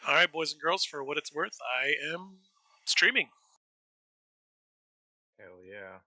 All right, boys and girls, for what it's worth, I am streaming. Hell yeah.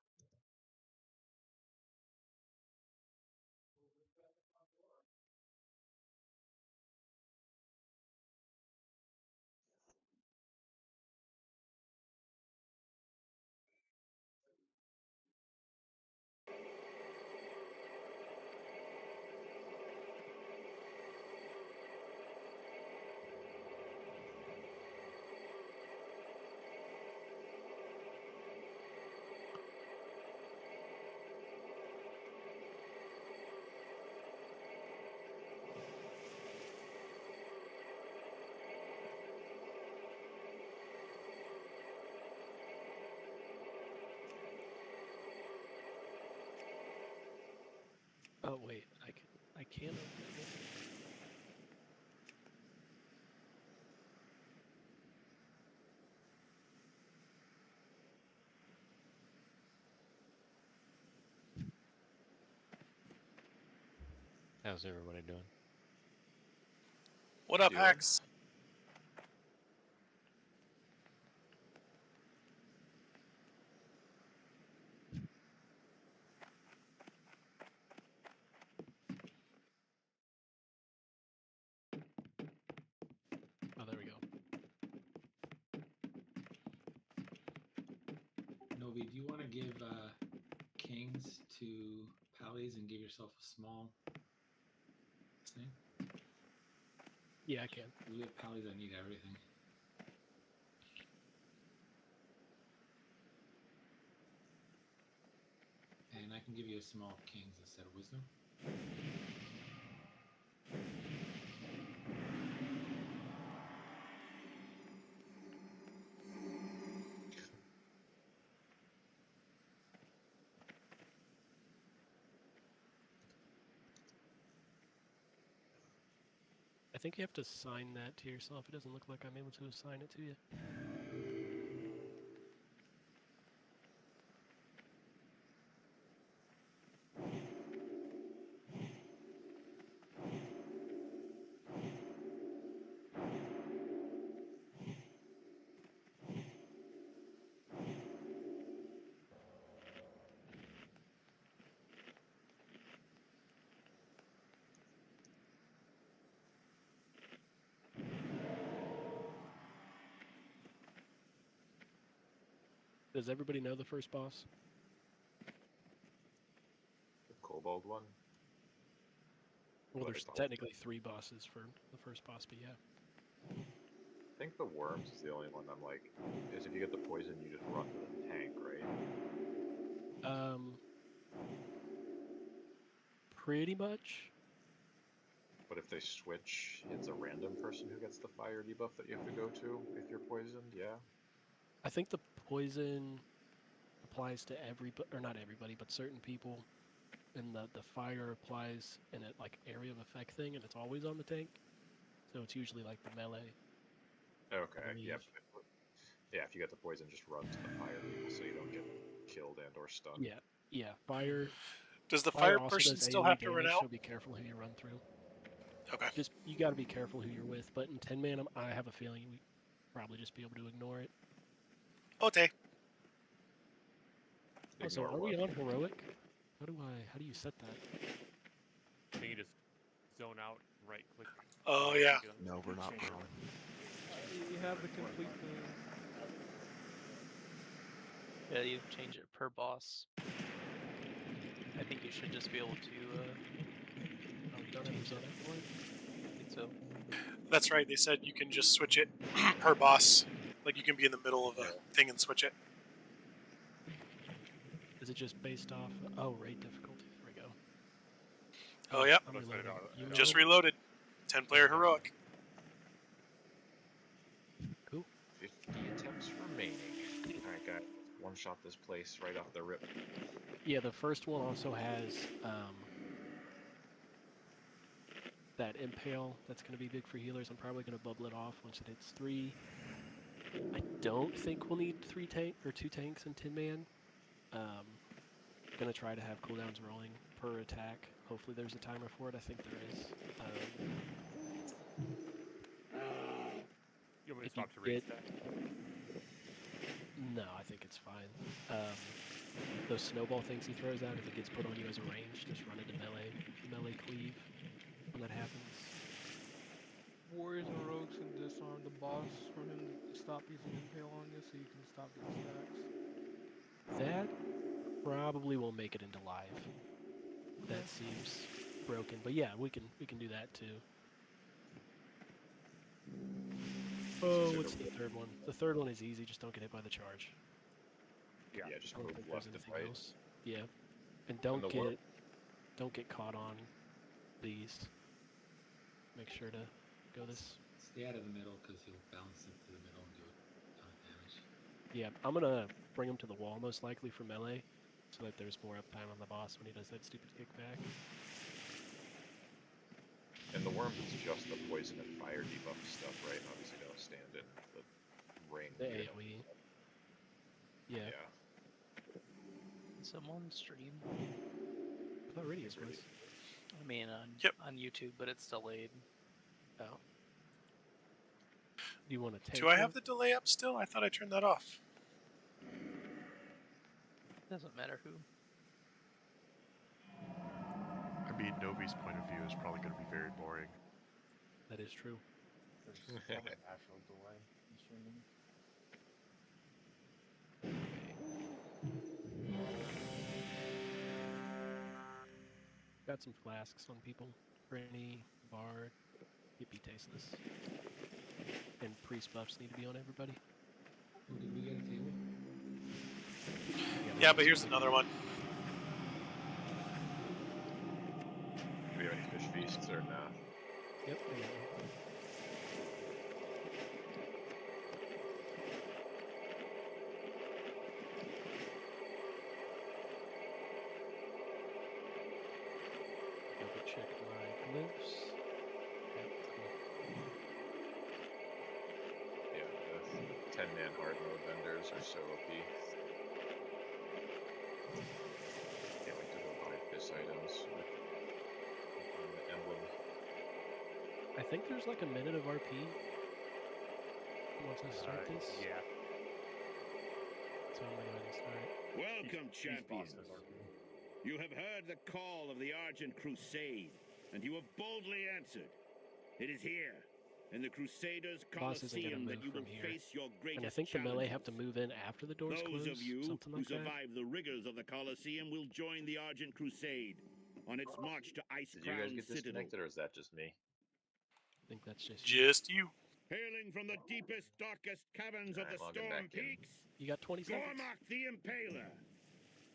Oh wait, I can't. How's everybody doing? What up, Doing? Hacks? Oh, there we go. Novi, do you want to give kings to pallies and give yourself a small thing? Yeah, I can. We have pallies that need everything. And I can give you a small kings instead of wisdom. I think you have to assign that to yourself. It doesn't look like I'm able to assign it to you. Does everybody know the first boss? The kobold one? Well, What there's is all- technically 3 bosses for the first boss, but yeah. I think the worms is the only one I'm like, is if you get the poison, you just run to the tank, right? Pretty much. But if they switch, it's a random person who gets the fire debuff that you have to go to if you're poisoned, yeah? I think the poison applies to everybody, or not everybody, but certain people. And the fire applies in a like area of effect thing, and it's always on the tank. So it's usually like the melee. Okay, believe. yeah. Yeah, if you get the poison, just run to the fire people so you don't get killed and or stunned. Yeah. Fire Does the Fire fire also person does still AoE have to run damage, out? so be careful who you run through. Okay. Just you got to be careful who you're with. But in 10-man, I have a feeling we probably just be able to ignore it. Okay. Oh, so Ignore are we what? on heroic? How do you set that? I think you just zone out, right click. Oh, yeah. No, we're not wrong. You have the complete Yeah, you change it per boss. I think you should just be able to. Don't have to I think so. That's right. They said you can just switch it per boss. Like you can be in the middle of a thing and switch it. Is it just based off? Oh, raid difficulty. There we go. Oh, yeah. I'm Looks like reloading. it all- Just reloaded. 10-player heroic. Cool. 50 attempts remaining. Alright, guys, one shot this place right off the rip. Yeah, the first one also has that impale. That's going to be big for healers. I'm probably going to bubble it off once it hits 3. I don't think we'll need 2 tanks in 10-man. Gonna try to have cooldowns rolling per attack. Hopefully there's a timer for it. I think there is. if you Stop to raise get that. no, I think it's fine. Those snowball things he throws out, if it gets put on you as a range, just run into melee cleave when that happens. Warriors and rogues can disarm the boss for him to stop using impale on you, so you can stop getting stacks. That probably won't make it into live. That seems broken, but yeah, we can do that too. Oh, what's the third one? The third one is easy. Just don't get hit by the charge. Yeah, just I don't move think there's left and anything right. else. Yeah, and the don't get caught on these. Make sure to go this. Stay out of the middle because he'll bounce into the middle and do a ton of damage. Yeah, I'm gonna bring him to the wall most likely for melee, so that there's more uptime on the boss when he does that stupid kickback. And the worms is just the poison and fire debuff stuff, right? Obviously don't stand in the ring. The AoE. Yeah. Someone stream. I thought Radius was. I mean, Yep. on YouTube, but it's delayed. Oh. Do you want to take? Do I have the delay up still? I thought I turned that off. Doesn't matter who. I mean, Novi's point of view is probably going to be very boring. That is true. There's probably a natural delay in streaming. Got some flasks on people. Granny, Bard, Hippie Tasteless. And priest buffs need to be on everybody. Oh, did we get a table? Yeah, but here's another one. Do we have any fish feasts or not? Yep, I got one. Double check my glyphs. Yep, cool. Yeah, the 10-man hard mode vendors are so OP. Can't wait to go buy fish items with the emblem. I think there's like a minute of RP once I start this. Yeah. So I'm gonna go ahead and start it. Welcome, Each champions. boss has RP. You have heard the call of the Argent Crusade, and you have boldly answered. It is here, in the Crusaders' Boss isn't gonna Colosseum, that move you will from here. face your greatest And I think the melee have to challenges. move in after the doors Those close. of you Something who like that. survive the rigors of the Colosseum will join the Argent Crusade on its march to Ice Did you guys Crown get Citadel. disconnected or is that just me? I think that's just. Just you. Hailing from the deepest, darkest caverns of Alright, the logging Storm back in. Peaks, You got 20 seconds. Gormak the Impaler.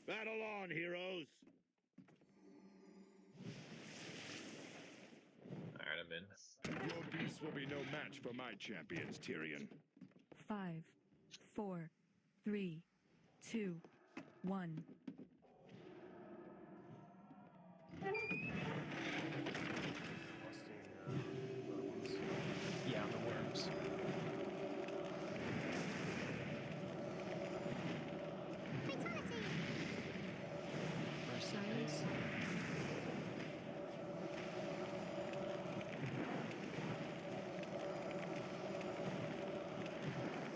Battle on, heroes. Alright, I'm in. Your beasts will be no match for my champions, Tyrion. 5, 4, 3, 2, 1. Busting other ones. Yeah, the worms. First Silence.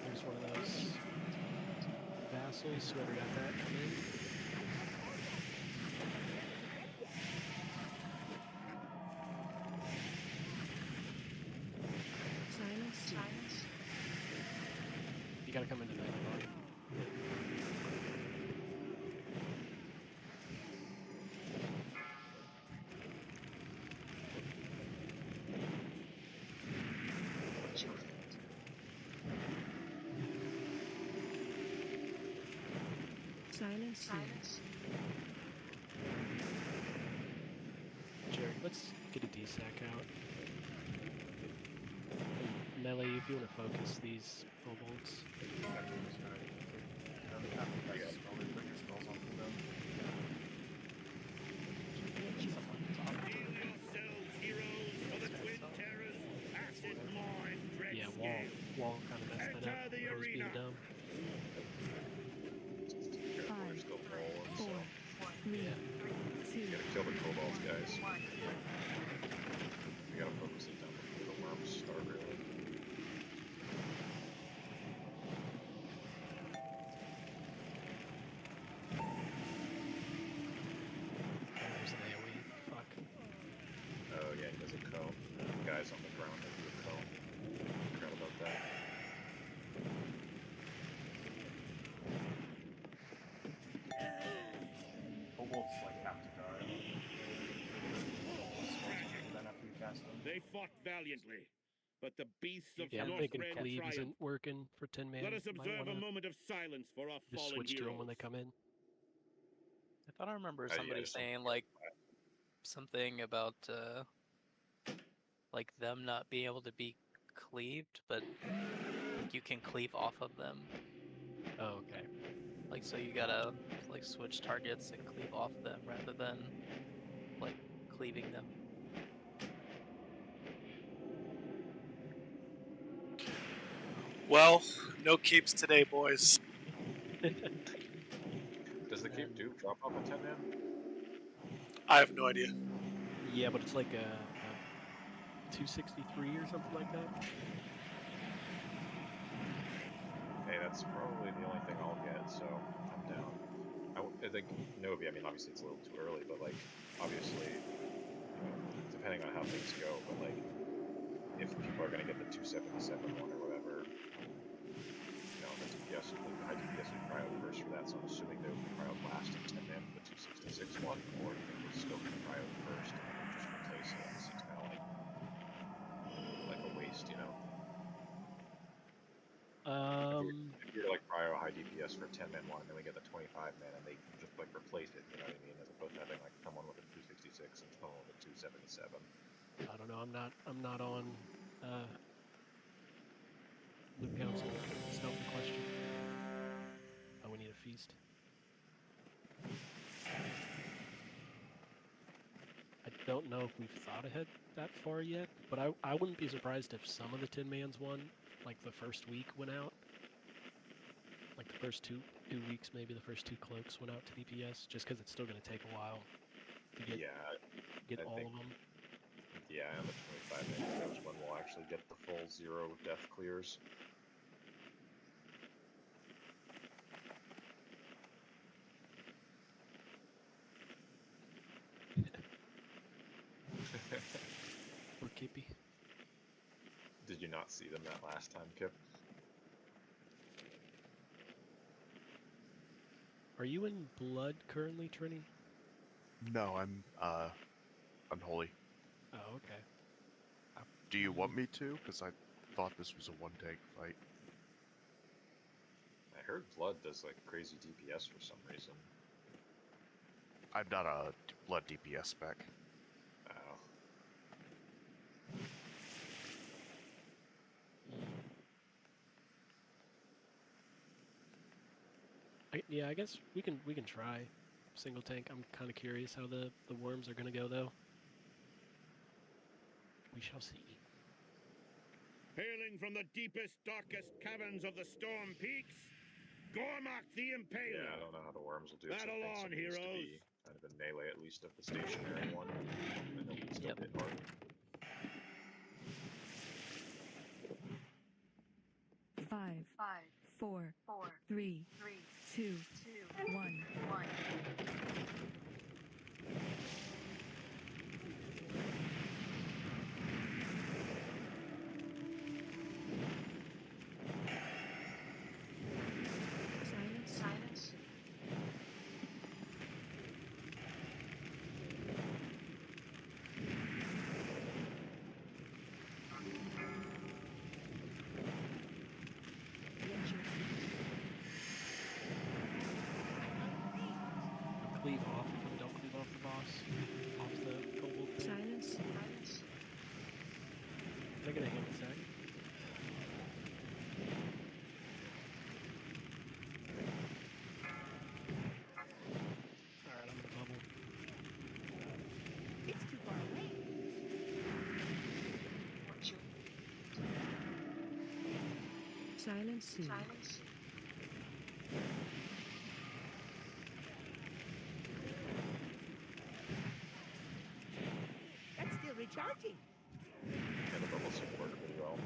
There's one of those vassals. Whoever got that, come in. Silence. You gotta come into that one. Silence. Jared, let's get a D-sack out. And Melee, if you want to focus these kobolds. Everyone's gonna have to cast a spell, they put your spells on cooldown. Heal yourselves, heroes, for the Twin Terrors, Acid Maw and Dread Yeah, Scale. wall kind of messed that up. Enter the I was being arena. dumb. Careful, 5, we're still rolling, 4, so 3, Yeah. 2, we gotta kill the kobolds, guys. We gotta focus it down before the worms start, really. guys on the ground that you would tell. Forgot about that. Kobolds like have to die. Then after you cast them. They fought valiantly, but the beasts of Yeah, I'm thinking Northrend cleave triumphed. isn't working for 10 man. Let us Might observe a wanna moment of silence for our just fallen switch to heroes. them when they come in. I thought I remember Yeah, somebody just don't saying forget like something about like them not being able to be cleaved, but you can cleave off of them. Oh, okay. Like so you gotta like switch targets and cleave off them rather than like cleaving them. Well, no keeps today, boys. Does the cape do drop off a 10 man? I have no idea. Yeah, but it's like a 263 or something like that. Hey, that's probably the only thing I'll get, so I'm down. I think Novi, I mean, obviously it's a little too early, but like, obviously, you know, depending on how things go, but like, if people are going to get the 277 one or whatever, you know, the DPS, the high DPS would cry out first for that, so I'm assuming they would cry out last in 10 man for the 266 one, or do you think they'll still cry out first and then just replace it? It seems kind of like a waste, you know? If you're like cryo high DPS for a 10 man one, and then we get the 25 man, and they just like replace it, you know what I mean? As opposed to having like someone with a 266 and someone with a 277. I don't know. I'm not on loot council. It's not the question. Oh, we need a feast. I don't know if we've thought ahead that far yet, but I wouldn't be surprised if some of the 10 mans won, like the first week went out. Like the first two weeks, maybe the first 2 cloaks went out to DPS, just because it's still going to take a while to get I all think, of them. Yeah, and the 25 man goes when we'll actually get the full 0 death clears. Or Kippy. Did you not see them that last time, Kip? Are you in blood currently, Trini? No, I'm unholy. Oh, okay. Do you want me to? Because I thought this was a one-tank fight. I heard Blood does like crazy DPS for some reason. I'm not a blood DPS spec. Oh. Yeah, I guess we can try single tank. I'm kind of curious how the worms are gonna go though. We shall see. Hailing from the deepest, darkest caverns of the Storm Peaks, Gormak the Impaler. Yeah, I don't know how the worms will do it. Battle so I think on, something needs to heroes. be kind of a melee at least of the stationary one, and then we can still hit hard. Five, four, three, two, one. Silence. Cleave off if we don't cleave off the boss. Off the kobold thing. Silence. They're gonna hit a sec. Alright, I'm gonna bubble. It's too far away. Silence. That's still recharging. Yeah, the bubble support pretty well.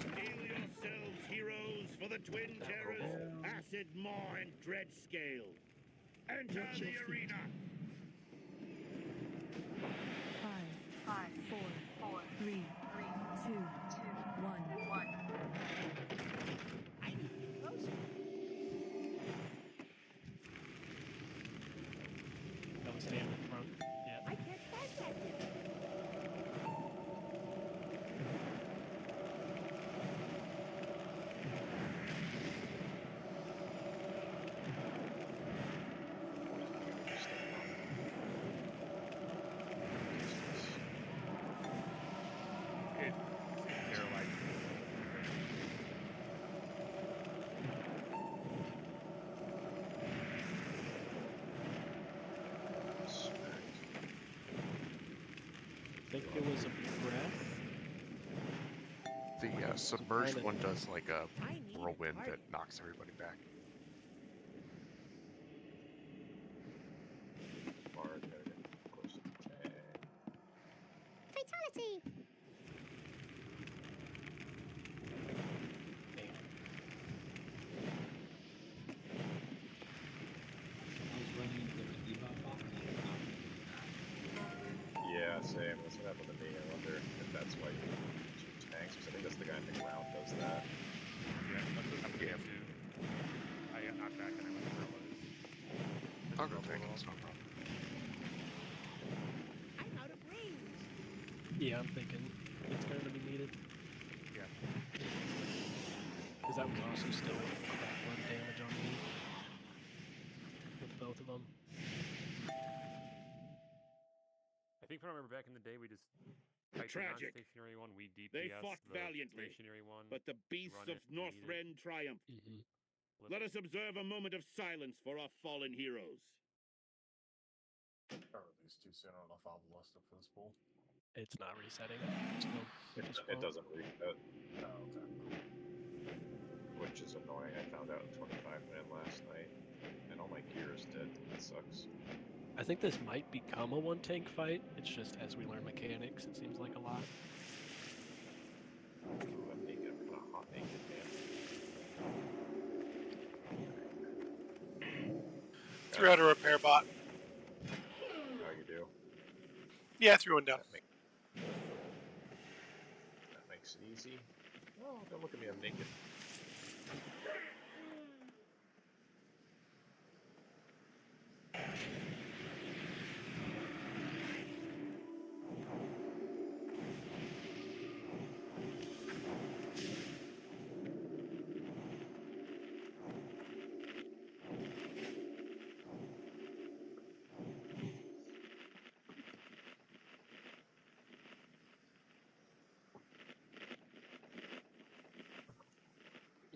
Steel yourselves, heroes, for the Twin Terrors, Acid Maw and Dreadscale. Enter the arena. 5, was a breath. The submerged pilot. one does like a I need a whirlwind party. that knocks everybody back. Bard, gotta get close to the tank. Fatality. I was running into the debuff box and it stopped me doing that. Yeah, same. That's what happened to me. I wonder if that's why you need 2 tanks, because I think that's the guy in the ground does that. Yeah, that's what happened to me too. I got knocked back and I went where it was. I'll go take it, it's no problem. I'm out of range. Yeah, I'm thinking it's going to be needed. Yeah. Because that was also still about 1 damage on me. With both of them. I think if I remember back in the day, we just typed the Tragic. non-stationary one, we DPS They fought the valiantly, stationary one. But the beasts run of it, need it. Northrend triumph. flip Let it. us observe a moment of silence for our fallen heroes. Or at least too soon. I don't know if I'll list up for this pool. It's not resetting. So, It doesn't reset, Oh, okay. which is annoying. I found out in 25-minute last night, and all my gear is dead. That sucks. I think this might become a 1-tank fight. It's just as we learn mechanics, it seems like a lot. Ooh, I'm naked. I'm kind of hot naked, man. Threw out a repair bot. How you do? Yeah, threw one down. That makes it easy. Oh, don't look at me. I'm naked.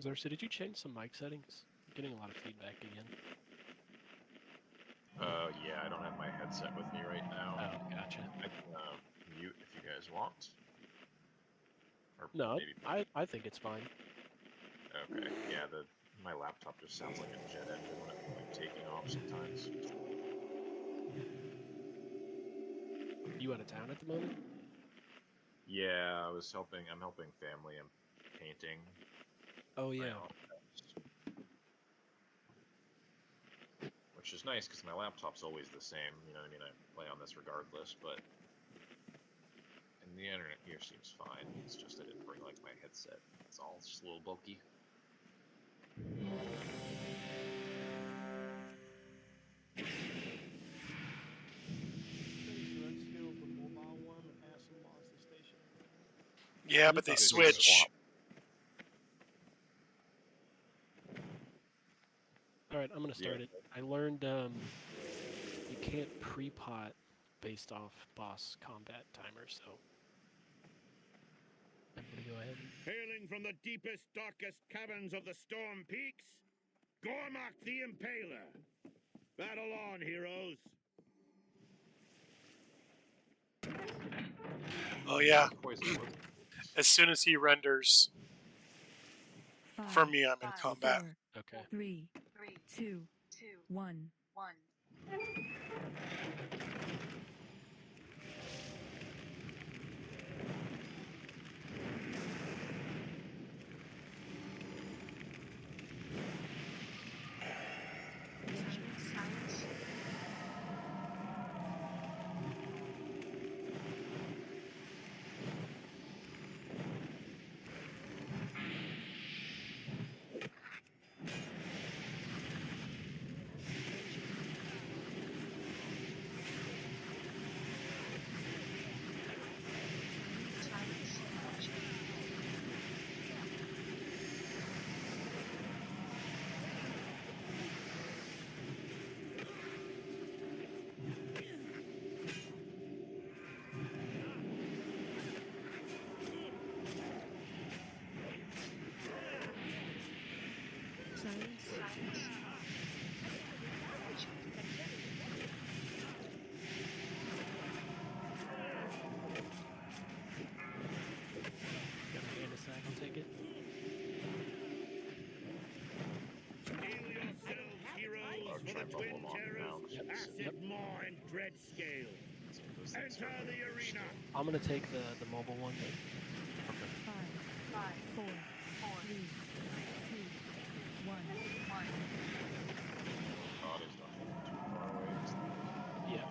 Xerxes, did you change some mic settings? I'm getting a lot of feedback again. Yeah, I don't have my headset with me right now. Oh, gotcha. I can mute if you guys want. Or No, maybe. I think it's fine. Okay, yeah, my laptop just sounds like a jet engine when it's like taking off sometimes. You out of town at the moment? Yeah, I'm helping family and painting. Oh, my yeah. office. Which is nice because my laptop's always the same, you know what I mean? I play on this regardless, but and the internet here seems fine. It's just I didn't bring like my headset. It's all just a little bulky. Let's steal the mobile one and add some mods to station. Yeah, but they Obviously, switch. swap. Alright, I'm gonna start Yeah. it. I learned you can't pre-pot based off boss combat timer, so I'm gonna go ahead and Hailing from the deepest, darkest caverns of the Storm Peaks, Gormak the Impaler. Battle on, heroes. Oh yeah. Poison. As soon as he renders, for me, I'm in combat. 4, okay. 3, 2, 1. dread scale. Those things Enter are the like arena. I'm gonna take the mobile one. Five, four, three, two, one. God is not too far away. Yeah.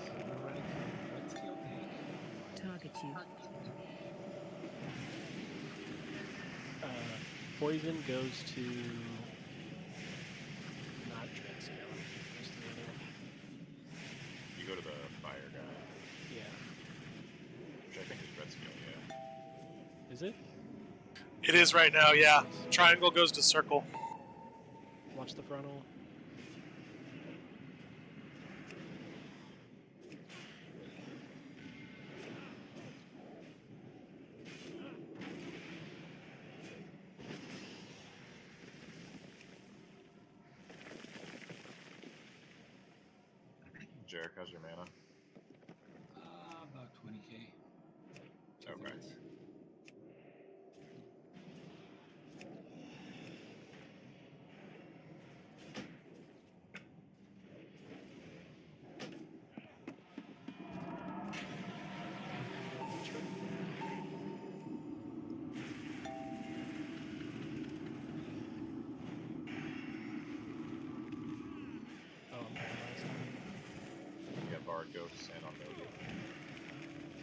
So we're running what scale tank? Target you. Poison goes to not dread scale. Goes to the other one. You go to the fire guy, Yeah. which I think is red scale, yeah. Is it? It is right now, yeah. Triangle goes to circle. Watch the frontal. Jarek, how's your mana? About 20k. Okay. Oh, I'm paralyzed. You got Bard, Ghosts, and on Novi.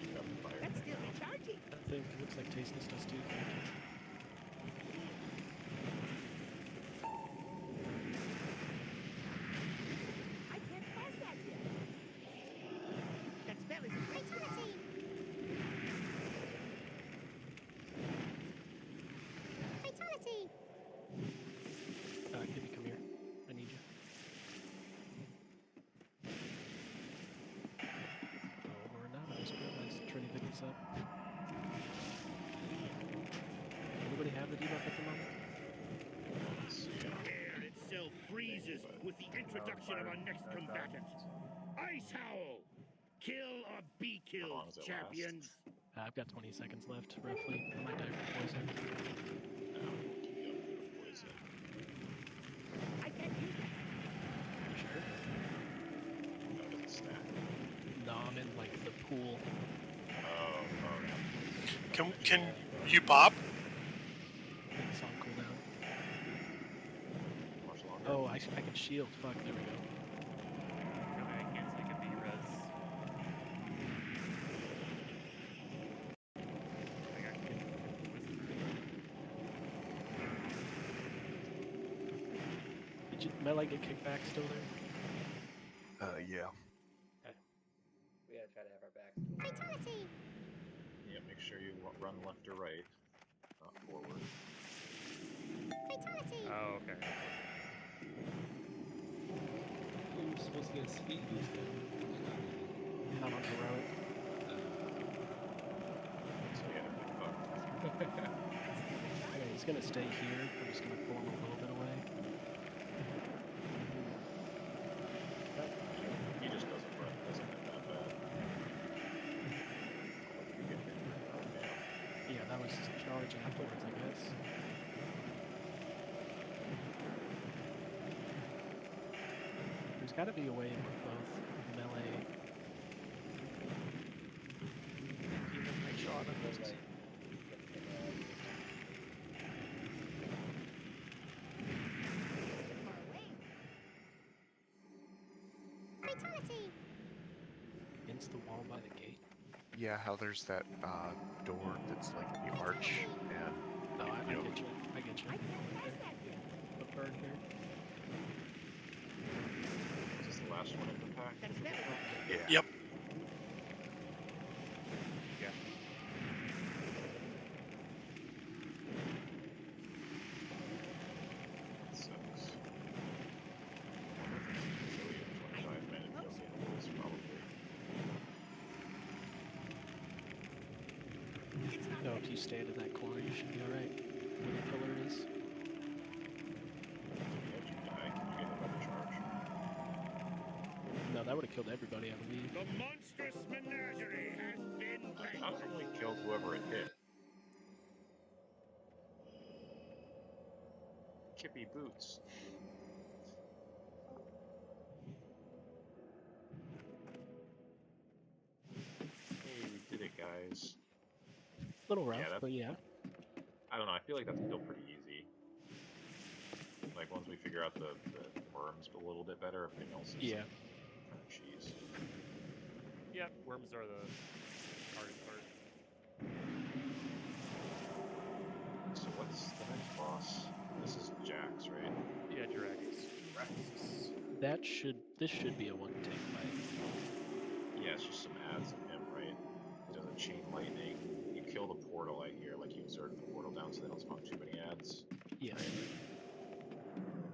You got the fire. That's still recharging. I think it looks like Tasteless does too. I can't pass that yet. That spell is fatality. Fatality. Gibby, come here. I need you. Oh, we're not. I was paralyzed. Trinity, pick this up. Anybody have the debuff at the moment? Air itself freezes with the introduction of our next combatant. Ice Howl! Kill or be How killed, long does it champions. I've got 20 seconds left, roughly. I might die from poison. Poison. I can't use that. Sure. No, it doesn't stack. No, I'm in like the pool. Oh, yeah. Can you pop? It's on cooldown. Much longer. Oh, I can shield. Fuck, there we go. I can't take a B-res. I got Did you, my leg get kicked back still there? Yeah. We gotta try to have our backs. Fatality. Yeah, make sure you run left or right, not forward. Fatality. Oh, okay. We're supposed to get a speed boost then. Not on heroic. So yeah, fuck. Okay, he's gonna stay here. I'm just gonna pull him a little bit away. He just doesn't run, doesn't hit that bad. You get hit. Yeah, that was charge afterwards, I guess. There's gotta be a way with both melee. Even make sure on this. Far away. Fatality. Against the wall by the gate. Yeah, how there's that door that's like the arch, and No, I you know, get you. I get you. I can't pass that yet. The bird here. Is this the last one in the pack? That spell is yeah. Yep. Yeah. That sucks. So we have 25 minutes, you'll see the rules probably. No, if you stand in that corner, you should be alright. Where the pillar is. If you die, can you get another charge? No, that would have killed everybody, I believe. The monstrous menagerie has been Not vanquished. only killed whoever it hit. Kippy boots. guys. Little rough, Yeah, but yeah. I don't know. I feel like that's still pretty easy. Like once we figure out the worms a little bit better, everything else is Yeah. kind of cheese. Yeah, worms are the hardest part. So what's the next boss? This is Jax, right? Yeah, Jaraxxus. This should be a one take fight. Yeah, it's just some ads of him, right? He does a chain lightning. You kill the portal, I hear. Like you exert the portal down so they don't spawn too many ads. Yeah.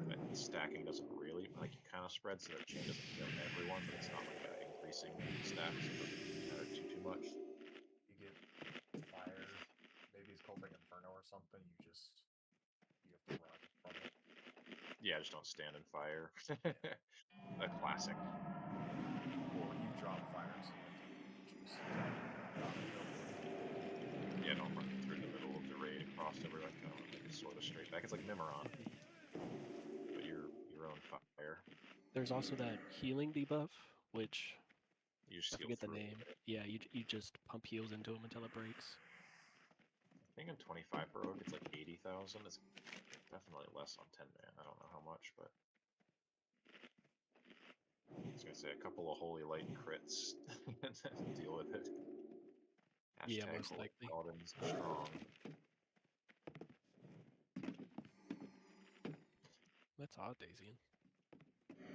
Right? And stacking doesn't really, like, it kind of spreads so that chain doesn't kill everyone, but it's not like increasing stacks. It doesn't matter too much. You get fire, maybe it's called like Inferno or something. You have to run from it. Yeah, just don't stand in fire. A classic. Or you drop fire, so just Yeah, don't run through the middle of the raid and cross over like sort of straight back. It's like Mimiron, but your own fire. There's also that healing debuff, which You just I heal forget the through name. it. Yeah, you just pump heals into them until it breaks. I think in 25 heroic it's like 80,000. It's definitely less on 10 man. I don't know how much, but I was gonna say a couple of holy light crits and deal with it. Yeah, Hashtag most holy likely. paladins strong. That's odd, Daisian.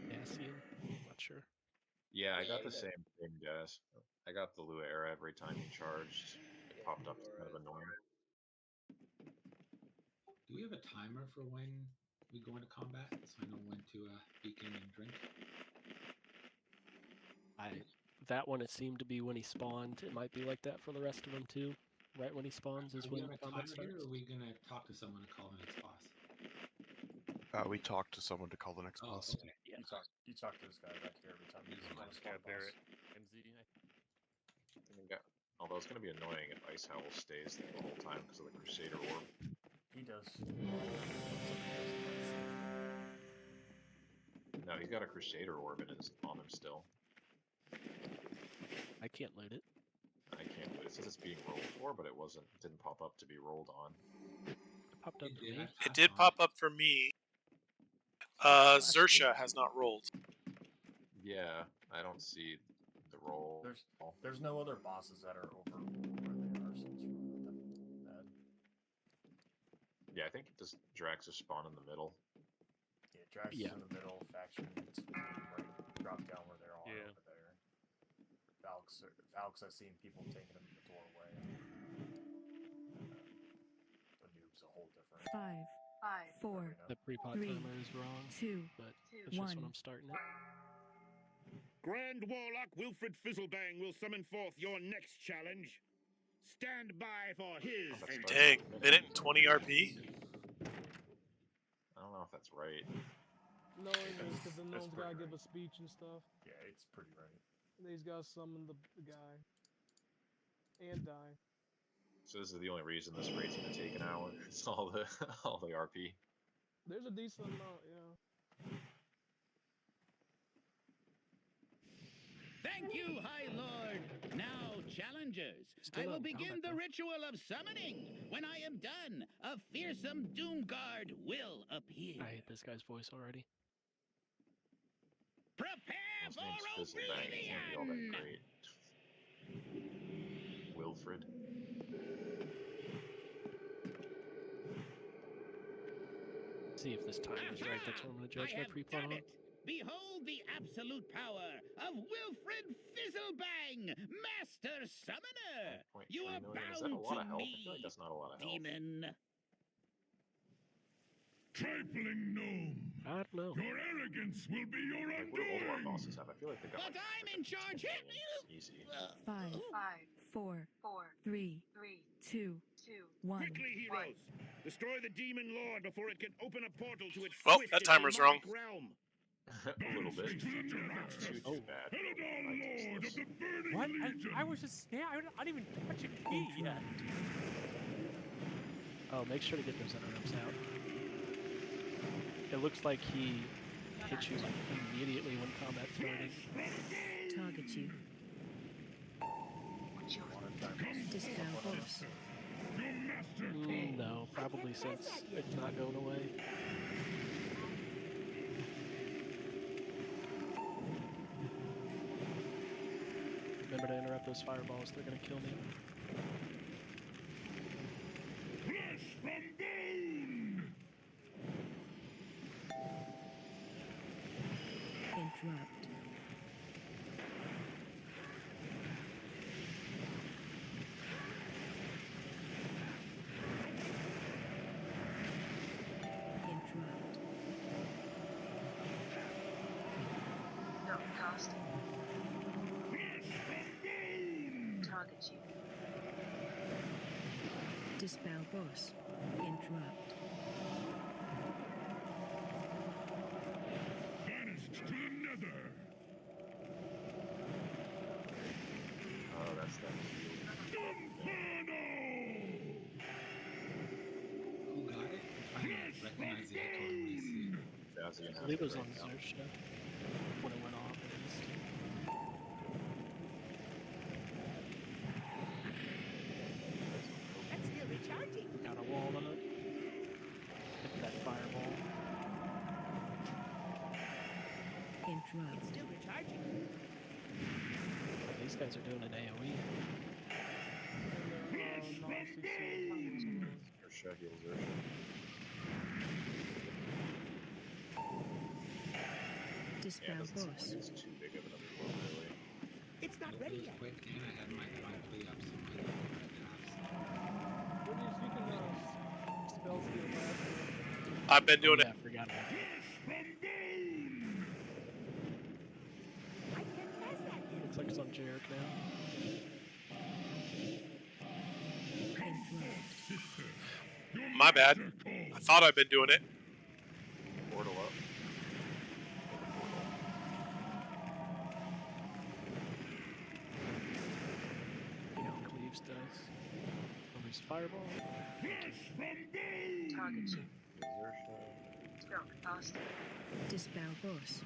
Dacian? Not sure. Yeah, I got the same thing, guys. I got the Lua era every time he charged. It popped up. It's kind of annoying. Do we have a timer for when we go into combat, so I know when to beacon and drink? That one, it seemed to be when he spawned. It might be like that for the rest of them too. Right when he spawns is Do we when have a combat timer starts. here, or are we gonna talk to someone to call the next boss? We talked to someone to call the next boss. Okay. Yeah. You talk to this guy back here every time you spawn Yeah, boss. Barrett. MZ. Although it's going to be annoying if Ice Howl stays there the whole time because of the Crusader Orb. He does. No, he's got a Crusader Orb on him still. I can't loot it. I can't. It says it's being rolled for, but it didn't pop up to be rolled on. It popped up to me. It did pop up for me. Xersha has not rolled. Yeah, I don't see the roll. There's no other bosses that are over where they are, so it's really not that bad. Yeah, I think does Jaraxxus spawn in the middle? Yeah, Jaraxxus Yeah. in the middle, factions right, drop down where they're all Yeah. over there. Val'kyr, I've seen people taking them in the doorway. The noob's a whole different. 5, 4, The pre-pot 3, timer is wrong, 2, but it's just 1. when I'm starting it. Grand Warlock Wilfred Fizzlebang will summon forth your next challenge. Stand by for his entry. Dang, minute and 20 RP? I don't know if that's right. No, it is, because then no That's one's got to pretty give a speech and stuff. Yeah, it's pretty right. He's got to summon the guy. And die. So this is the only reason this raid's gonna take an hour. It's all the RP. There's a decent amount, yeah. Thank you, High Lord. Now, challengers, Still I will not in begin combat, the though. ritual of summoning. When I am done, a fearsome doom guard will appear. I hate this guy's voice already. Prepare His for name's Fizzlebang. It can't be all that oblivion! great. Wilfred. See if this timer is right. That's what I'm going to judge I my have pre-pot done on. it. Behold the absolute power of Wilfred Fizzlebang, Master Summoner! 1.3 You are million. Is bound that a lot to of health? I me, feel like that's not a lot of health. demon. Trifling gnome! I don't know. Your arrogance will be your Like, what do all of our undoing! bosses have? I feel like they got But like I'm in charge. easy. 5, 4, 3, 2, 1. Quickly, heroes! Destroy the demon lord before it can open a portal to its Well, twisted that timer's wrong. demonic realm. A little bit. Not too bad. Lord of the Burning What? Legion! I was just I didn't even touch a key yet. Oh, make sure to get those interrupts out. It looks like he hit you like immediately when combat started. Target you. Dispel boss. No, probably since it's not going away. Remember to interrupt those fireballs, they're gonna kill me. Flesh from bone! Interrupt. Interrupt. Not casting. Flesh from bone! Target you. Dispel boss. Interrupt. Banished to the nether! Oh, that's that. Inferno! Who got it? I don't recognize the icon when I see it. That's I believe it was on Xersha when it went off at least. That's still recharging. Got a walnut. Hit that fireball. Interrupt. Still recharging. These guys are doing an AoE. Xersha heals Xersha. Dispel Yeah, it doesn't seem boss. like it's too big of another blow, really. It's not It ready was yet. quick, and I had my play up, so I didn't have What is you can spell steal last. I've been doing Yeah, it. I forgot about that. Flesh from bone! I can't pass that yet. Looks like it's on Jarek now. Interrupt. My bad. I thought I'd been doing it. Portal up. You know, Cleaves does. Release fireball. Flesh from bone! Target you. Xersha. Not casting. Dispel boss.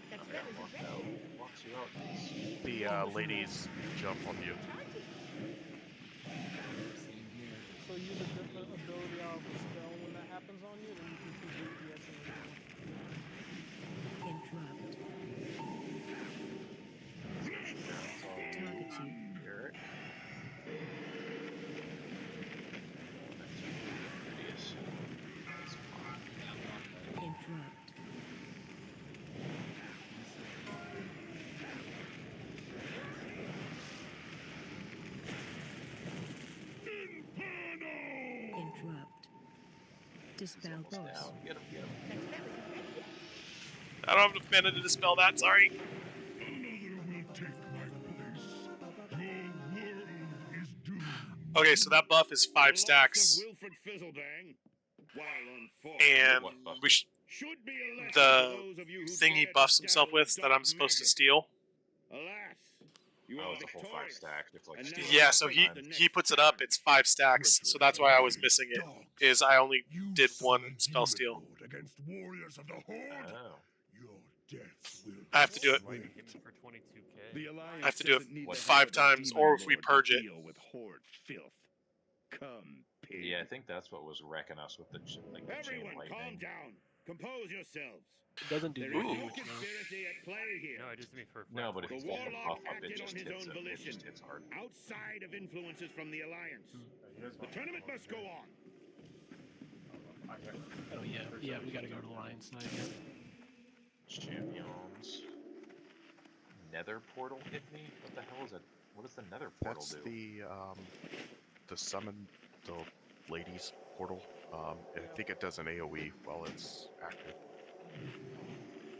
That Okay, spell I'm isn't locked ready out. yet. Locks you out. Nice. The ladies jump on you. Charging. Same here. So use a different ability out of the spell when that happens on you, then you can keep DPS in the Interrupt. That's all. Target you. Jarek. Radius. That's fine. Interrupt. Inferno! Interrupt. Dispel Almost boss. down. Get him, get him. That spell isn't ready yet. I don't have enough mana to dispel that, sorry. Another will take my place. Your world is doomed. Okay, so that buff is 5 stacks. Wilfred Fizzlebang, while on foot, And What buff? we should be a lesson the to those of you who thing he dare to buffs himself dabble in with that dark I'm supposed to magic. steal. Alas, you Oh, are it's a whole 5 victorious. stack. It's like And steal now it Yeah, all so the he time. he puts it up, it's 5 stacks, so that's why I was missing it. Is I only You did one summon spell demon steal. horde against warriors of the Horde. Oh. Your death will I have to do it. Why are you hitting for 22k? The Alliance I have to do it doesn't need What, the 5 help of a times, demon or if we lord to purge it. deal with Horde filth. Come, pig. Yeah, I think that's what was wrecking us with the like the chain Everyone, calm lightning. down. Compose yourselves. It doesn't do There is no damage, though. conspiracy at play here. No, I just mean for. No, but if The you get the warlock buff up, acted it just on his hits own it. It volition. just hits hard. Outside of influences from the Alliance. The tournament must go on. Oh yeah, we gotta go to the Lion side. Champions. Nether portal hit me? What the hell is it? What does the nether portal That's do? the summon the ladies portal. I think it does an AoE while it's active.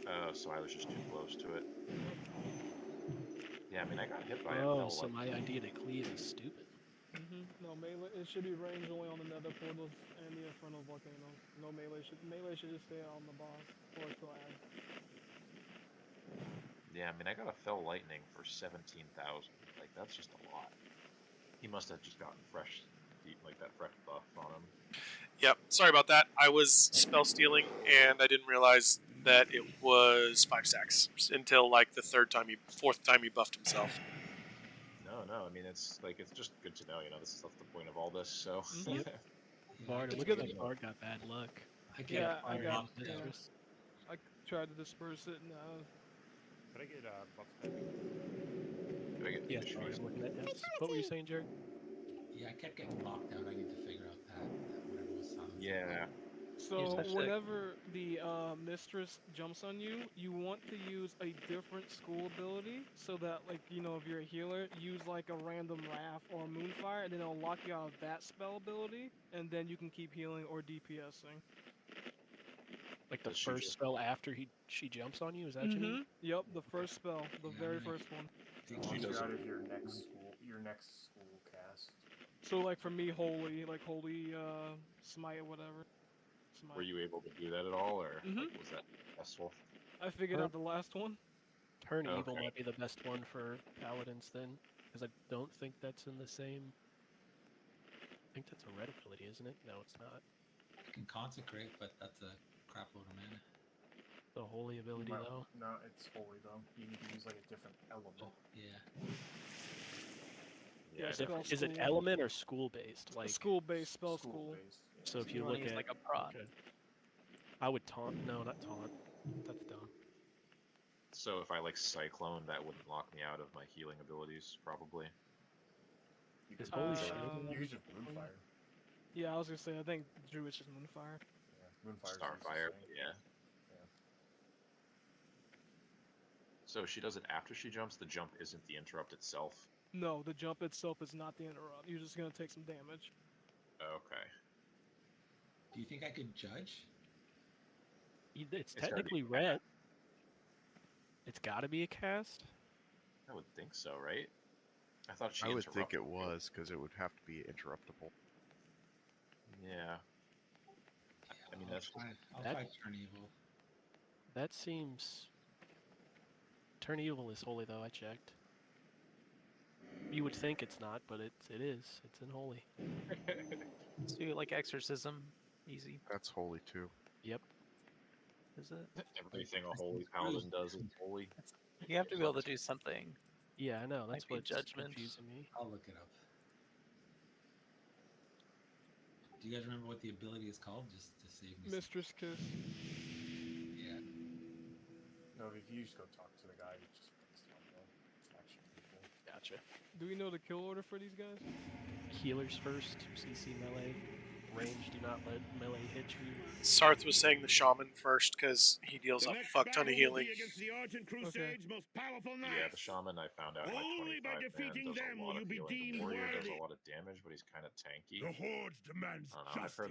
Oh, so I was just too close to it. Yeah, I mean, I got hit by it. Oh, Fell, so like, my idea to cleave is stupid. No melee. It should be range only on the nether portals and the infernal volcano. No melee should just stay on the boss or still add. yeah, I mean, I got a fell lightning for 17,000. Like, that's just a lot. He must have just gotten fresh, like that fresh buff on him. Yep, sorry about that. I was spell stealing and I didn't realize that it was 5 stacks until like the 4th time he buffed himself. No, No. I mean, it's just good to know. This is the point of all this. So. Yep. Bard, it It's looks good. like Bard got bad luck. I get Yeah, I fired got. off Yeah. Mistress. I tried to disperse it, and Could I get buff spammy? Do I get Yeah, fish sorry, meat? I'm looking at this. What were you saying, Jared? Yeah, I kept getting locked out. I need to figure out that whatever was silence. Yeah. So touch that. whenever the mistress jumps on you, you want to use a different school ability so that, like, if you're a healer, use like a random Wrath or Moonfire, and then it'll lock you out of that spell ability, and then you can keep healing or DPSing. Like the Does she first just- spell after she jumps on you? Is that what you mean? Yep, the first spell, the Yeah, very I'm first one. It She locks you doesn't- out of your next school cast. So like for me, holy smite or whatever. Smite. Were you able to do that at all, or Mhm. was that successful? I figured out the last one. Turn Evil Okay. might be the best one for Paladins then, because I don't think that's in the same. I think that's a red ability, isn't it? No, it's not. I can consecrate, but that's a crap load of mana. The holy ability though. No, it's holy though. You need to use like a different element. Yeah. Yeah, Is spell it school. element or school based? Like School-based spell school. School-based, yeah. So if you wanna look use at like a prod. okay. I would taunt. No, not taunt. That's dumb. So if I Cyclone, that wouldn't lock me out of my healing abilities, probably. You Is could holy use- shield you could just Moonfire. Yeah, I was gonna say I think Druid's just Moonfire. Yeah, Moonfire. Starfire, yeah. Yeah. So she does it after she jumps. The jump isn't the interrupt itself. No, the jump itself is not the interrupt. You're just gonna take some damage. Okay. Do you think I could judge? It's gotta be technically red. It's got to be a cast. I would think so, right? I thought she I would think interrupted it you. was, because it would have to be interruptible. Yeah. I mean, that's I'll that- try turn evil. That seems. Turn evil is holy though. I checked. You would think it's not, but it is. It's in holy. Let's do like exorcism. Easy. That's holy too. Yep. Is it? everything a holy paladin does is holy. You have to be able to do something. Yeah, I know. That's Might be what's judgment. confusing me. I'll look it up. Do you guys remember what the ability is called? Just to save me. Mistress Kiss. Yeah. No, if you just go talk to the guy, you just brings down the faction people. Gotcha. Do we know the kill order for these guys? Healers first. CC melee. Range. Do not let melee hit you. Sarth was saying the shaman first because he deals a fuck ton of healing. Against the Argent Crusade's most powerful knights. Yeah, the shaman I found out in Only by 25 defeating man does them a lot will of you be healing. The deemed warrior does worthy. a lot of damage, but he's kind of tanky. The Horde demands I don't know. I've heard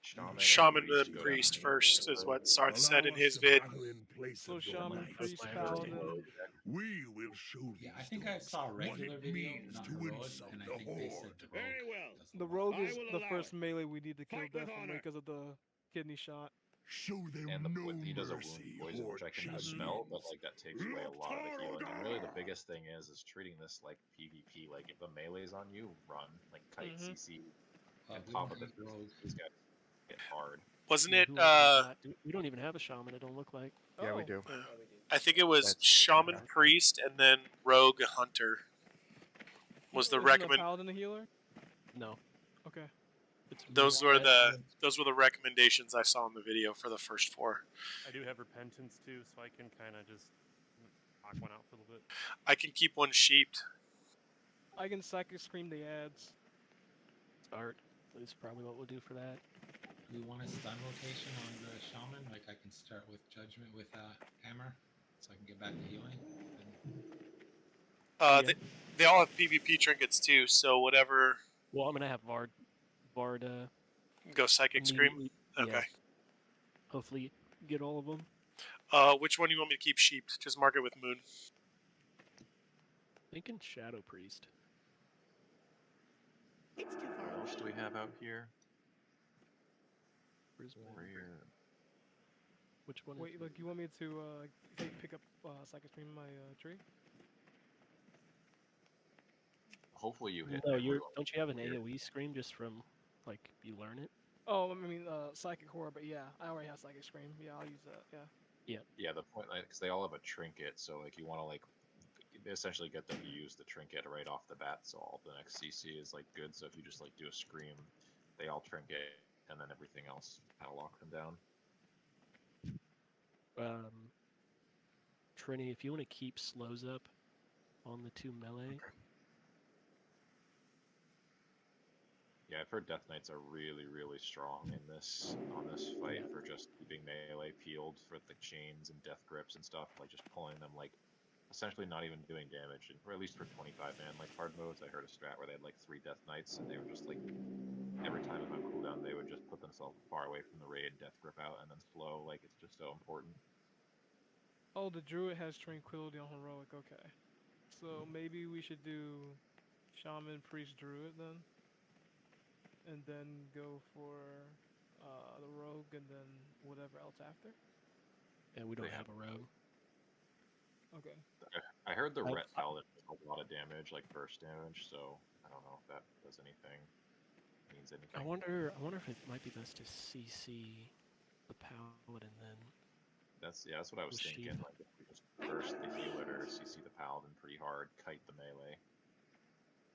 shaman, Shaman and and go priest down first is what Sarth Allow said in us his to vid. battle in place So of your shaman, might. priest, my paladin. We will show Yeah, I these think I dogs saw a what regular it video, means not to heroic, insult and I the think they said Horde. the rogue Very well. does a The lot. rogue I is will the allow first it. melee we need to kill Fight with definitely honor. because of the kidney shot. Show them And no he does a mercy, wound poison, which I can smell, but that takes away a lot of the healing. And really, the biggest thing is treating this like PvP. Like if the melee's on you, run kite CC, and we top don't of it, have rogue. these guys get hard. Wasn't Yeah, it? who else is that? We don't even have a shaman. It don't look like. Yeah, we Oh. do. Yeah, we do. I think it was That's- shaman, priest, and then rogue hunter. Was the Isn't recommend? a paladin a healer? No. Okay. It's Those more were that- the recommendations I saw in the video for the first four. I do have repentance too, so I can kind of just knock one out for a little bit. I can keep one sheeped. I can psychic scream the ads. Start. Is probably what we'll do for that. Do we want a stun rotation on the shaman? Like I can start with judgment with hammer, so I can get back to healing. Yeah. They all have PvP trinkets too, so whatever. Well, I'm gonna have Vard. Go psychic scream. immediately- Okay. yeah. Hopefully, get all of them. Which one do you want me to keep sheeped? Just mark it with moon. Thinking Shadow Priest. It's too far What else away. do we have out here? Where's my- Warrior. Which one? Wait, is look, you want me to pick up psychic scream in my tree? Hopefully you hit. No, everyone. don't you have an Weird. AoE scream just from like you learn it? Oh, I mean psychic horror, but yeah, I already have psychic scream. Yeah, I'll use that. Yeah. Yeah, the point, because they all have a trinket, so you want to they essentially get them to use the trinket right off the bat, so all the next CC is like good. So if you just like do a scream, they all trinket, and then everything else kind of lock them down. Trini, if you want to keep slows up on the 2 melee, Yeah, I've heard Death Knights are really, really strong in this fight for just keeping melee peeled for the chains and death grips and stuff, like just pulling them like essentially not even doing damage, or at least for 25 man like hard modes. I heard a strat where they had like 3 Death Knights and they were just like every time it went cooldown they would just put themselves far away from the raid, death grip out, and then slow. Like it's just so important. Oh, the druid has tranquility on heroic. Okay, so maybe we should do shaman, priest, druid then, and then go for the rogue, and then whatever else after. and we don't have a rogue. Okay. I heard the Ret Paladin does a lot of damage, like burst damage, so I don't know if that does anything. Means anything. I wonder if it might be best to CC the paladin then. That's what I was The thinking. sheep. Like if we just burst the healer, CC the paladin pretty hard, kite the melee.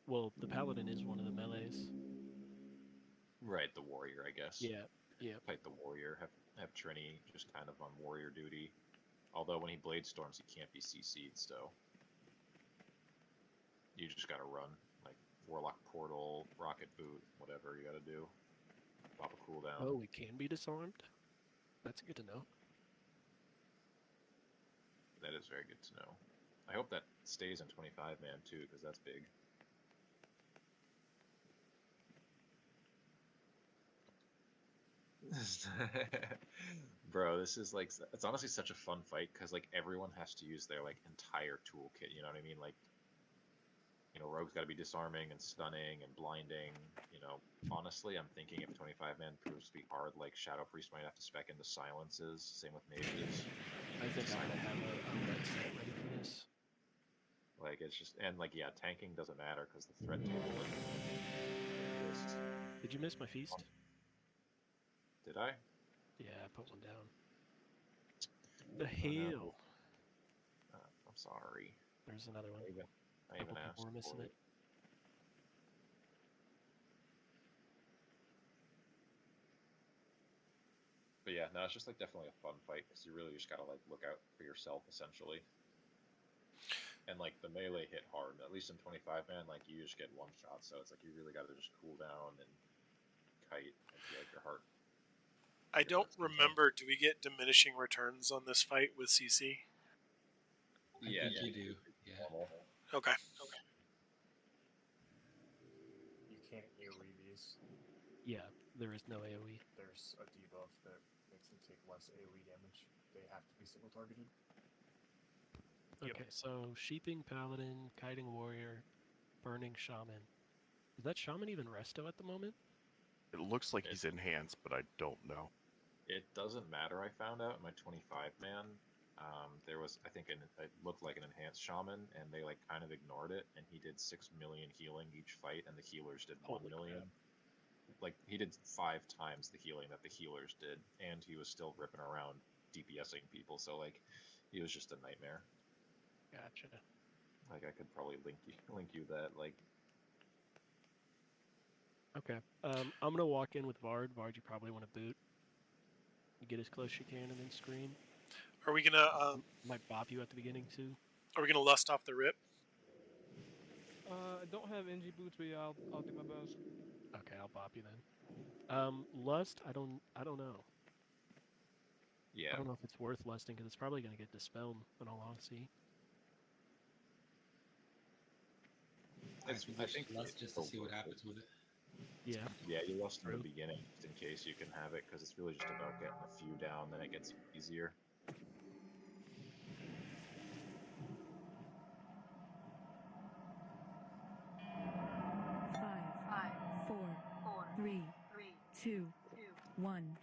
Well, the paladin is one of the melees. Right, the warrior, I guess. Yeah, yeah. Fight the warrior. Have Trini just kind of on warrior duty. Although when he blade storms, he can't be CC'd, so you just gotta run like warlock portal, rocket boot, whatever you gotta do. Pop a cooldown. Oh, we can be disarmed? That's good to know. That is very good to know. I hope that stays in 25 man too, because that's big. Bro, this is like, it's honestly such a fun fight because like everyone has to use their like entire toolkit, you know what I mean? Like, you know, Rogue's got to be disarming and stunning and blinding. You know, honestly, I'm thinking if 25 man proves to be hard, like Shadow Priest might have to spec into silences. Same with mages. I think I'm gonna have a red set ready for this. Like it's just, and like yeah, tanking doesn't matter because the threat table doesn't exist. Did you miss my feast? Did I? Yeah, I put one down. The hell. I'm sorry. There's another one. I even Couple asked people were missing for it. But yeah, no, it's just like definitely a fun fight because you really just gotta like look out for yourself essentially. And like the melee hit hard, at least in 25 man, like you just get one shot, so it's like you really gotta just cool down and kite and feel like your heart. I don't remember, do we get diminishing returns on this fight with CC? I think you do, yeah. Okay. You can't AoE these. Yeah, there is no AoE. There's a debuff that makes them take less AoE damage. They have to be single targeted. Okay, so Sheeping Paladin, Kiting Warrior, Burning Shaman. Is that Shaman even resto at the moment? It looks like he's enhanced, but I don't know. It doesn't matter. I found out in my 25 man, there was I think it looked like an enhanced shaman, and they like kind of ignored it, and he did 6 million healing each fight, and the healers did 1 million. Like he did 5 times the healing that the healers did, and he was still ripping around DPSing people. So like, he was just a nightmare. Gotcha. Like I could probably link you that like. Okay. I'm gonna walk in with Vard. Vard, you probably want to boot. Get as close as you can and then scream. Are we gonna might bop you at the beginning too? Are we gonna lust off the rip? I don't have NG boots, but yeah, I'll do my best. Okay, I'll bop you then. Lust, I don't know. Yeah. I don't know if it's worth lusting because it's probably gonna get dispelled in all honesty. I think lust just to see what happens with it. Yeah. Yeah, you lust in the beginning just in case you can have it, because it's really just about getting a few down, then it gets easier. Five, four, three, two, one.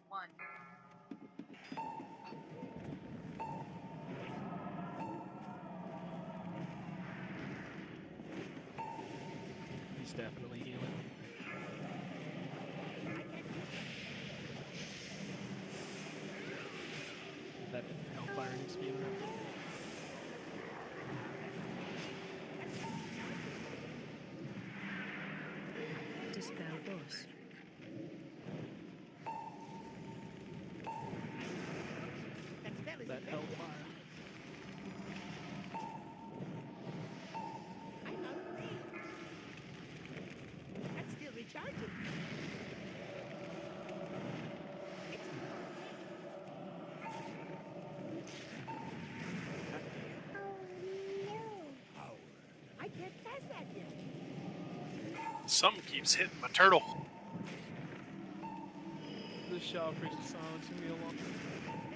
He's definitely healing. That Hellfire needs to be interrupted. Spell boss. That spell is That hellfire. I'm out of range. That's still recharging. It's too far away. I can't pass that yet. Something keeps hitting my turtle. This shell priest is silencing me a lot. That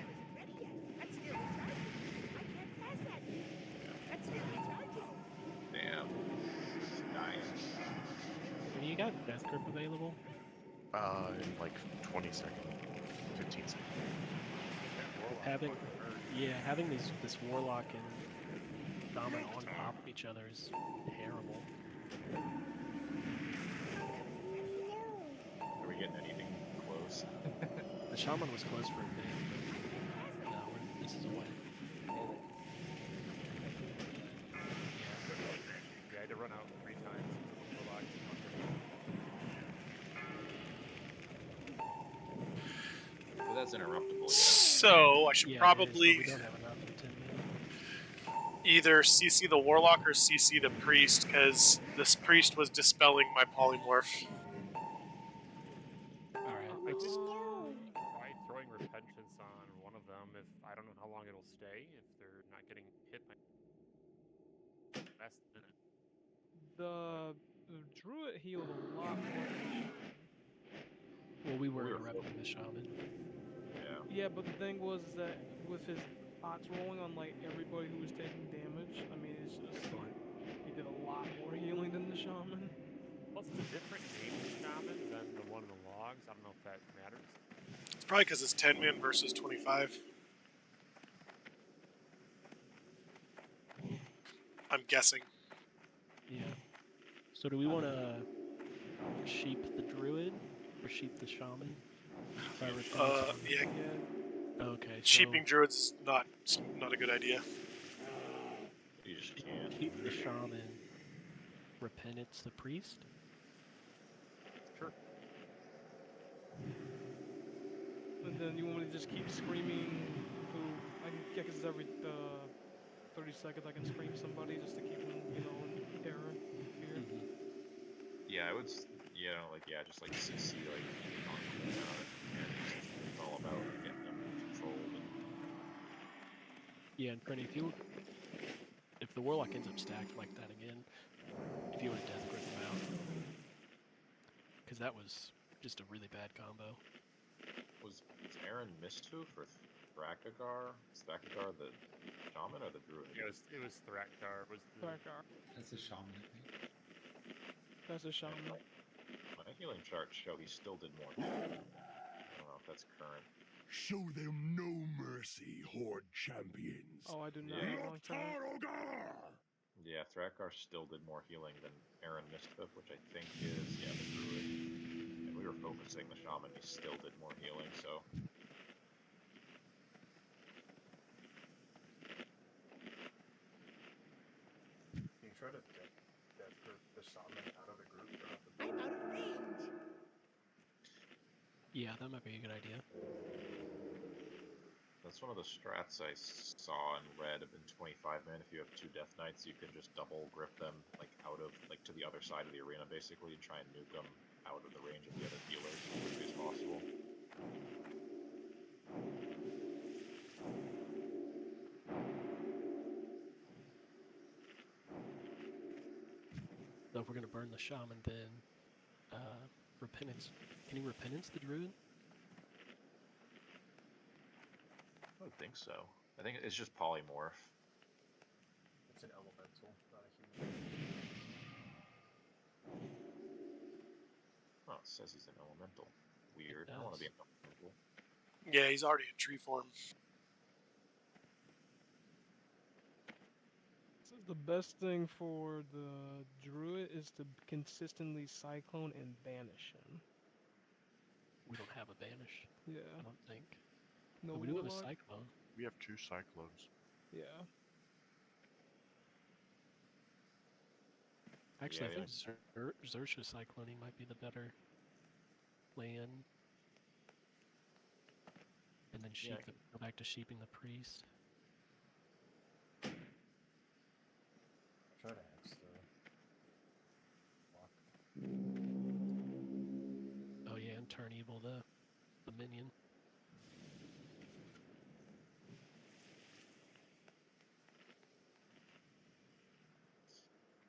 isn't ready yet. That's still recharging. I can't pass that yet. That's still recharging. Damn. It's dying. When you got death grip available? In like 20 seconds, 15 seconds. Having this warlock and shaman on top of each other is terrible. Are we getting anything close? The shaman was close for a bit, but no, this is away. Yeah, I had to run out 3 times into the warlock. But that's interruptible, yeah. So I should Yeah, probably it is, but we don't have enough in 10 minutes. either CC the warlock or CC the priest, because this priest was dispelling my polymorph. Alright, I could try throwing repentance on one of them if I don't know how long it'll stay if they're not getting hit by last minute. The druid healed a lot more than the shaman. Well, we were interrupting the shaman. Yeah, but the thing was that with his pots rolling on like everybody who was taking damage, I mean, it's just like he did a lot more healing than the shaman. Plus, it's a different name shaman than the one in the logs. I don't know if that matters. It's probably because it's 10 man versus 25. I'm guessing. Yeah. So do we want to sheep the druid or sheep the shaman? Yeah. Okay. Sheeping druids is not a good idea. You just can't. Sheep the shaman. Repentance the priest. Sure. And then you want me to just keep screaming? Who? Yeah, because every 30 seconds I can scream somebody just to keep them, in terror, fear. Yeah, I would. Just like CC like on cooldown, and it's all about getting them controlled. Yeah, and Prenny, if the warlock ends up stacked like that again, if you want to death grip him out, because that was just a really bad combo. Was Aaron Misthoof or Thrakkagar? Is Thrakkagar the shaman or the druid? It was Thrakkagar. Thrakkagar. That's a shaman, I think. That's a shaman. My healing charts show he still did more. I don't know if that's current. Show them no mercy, Horde champions. Oh, I do not have long time. Yeah, Thrakkagar still did more healing than Aaron Misthoof, which I think is, the druid. And we were focusing the shaman, he still did more healing, so... Can you try to death grip the shaman out of the group? I'm out of range. Yeah, that might be a good idea. That's one of the strats I saw in red in 25 man. If you have 2 Death Knights, you can just double grip them, to the other side of the arena, basically, and try and nuke them out of the range of the other healers as quickly as possible. So if we're gonna burn the shaman, then repentance. Can you repentance the druid? I don't think so. I think it's just polymorph. It's an elemental, not a human. Oh, it says he's an elemental. Weird. I don't want to be an elemental. Yeah, he's already in tree form. So the best thing for the druid is to consistently cyclone and banish him. We don't have a banish. Yeah. I don't think. No, But we do have a warlock? cyclone. We have 2 cyclones. Yeah. Actually, Yeah, I think Xerxes cycloning might be the better plan. And then Yeah, go back to sheeping the priest. Try to hex the block. Oh yeah, and turn evil the minion.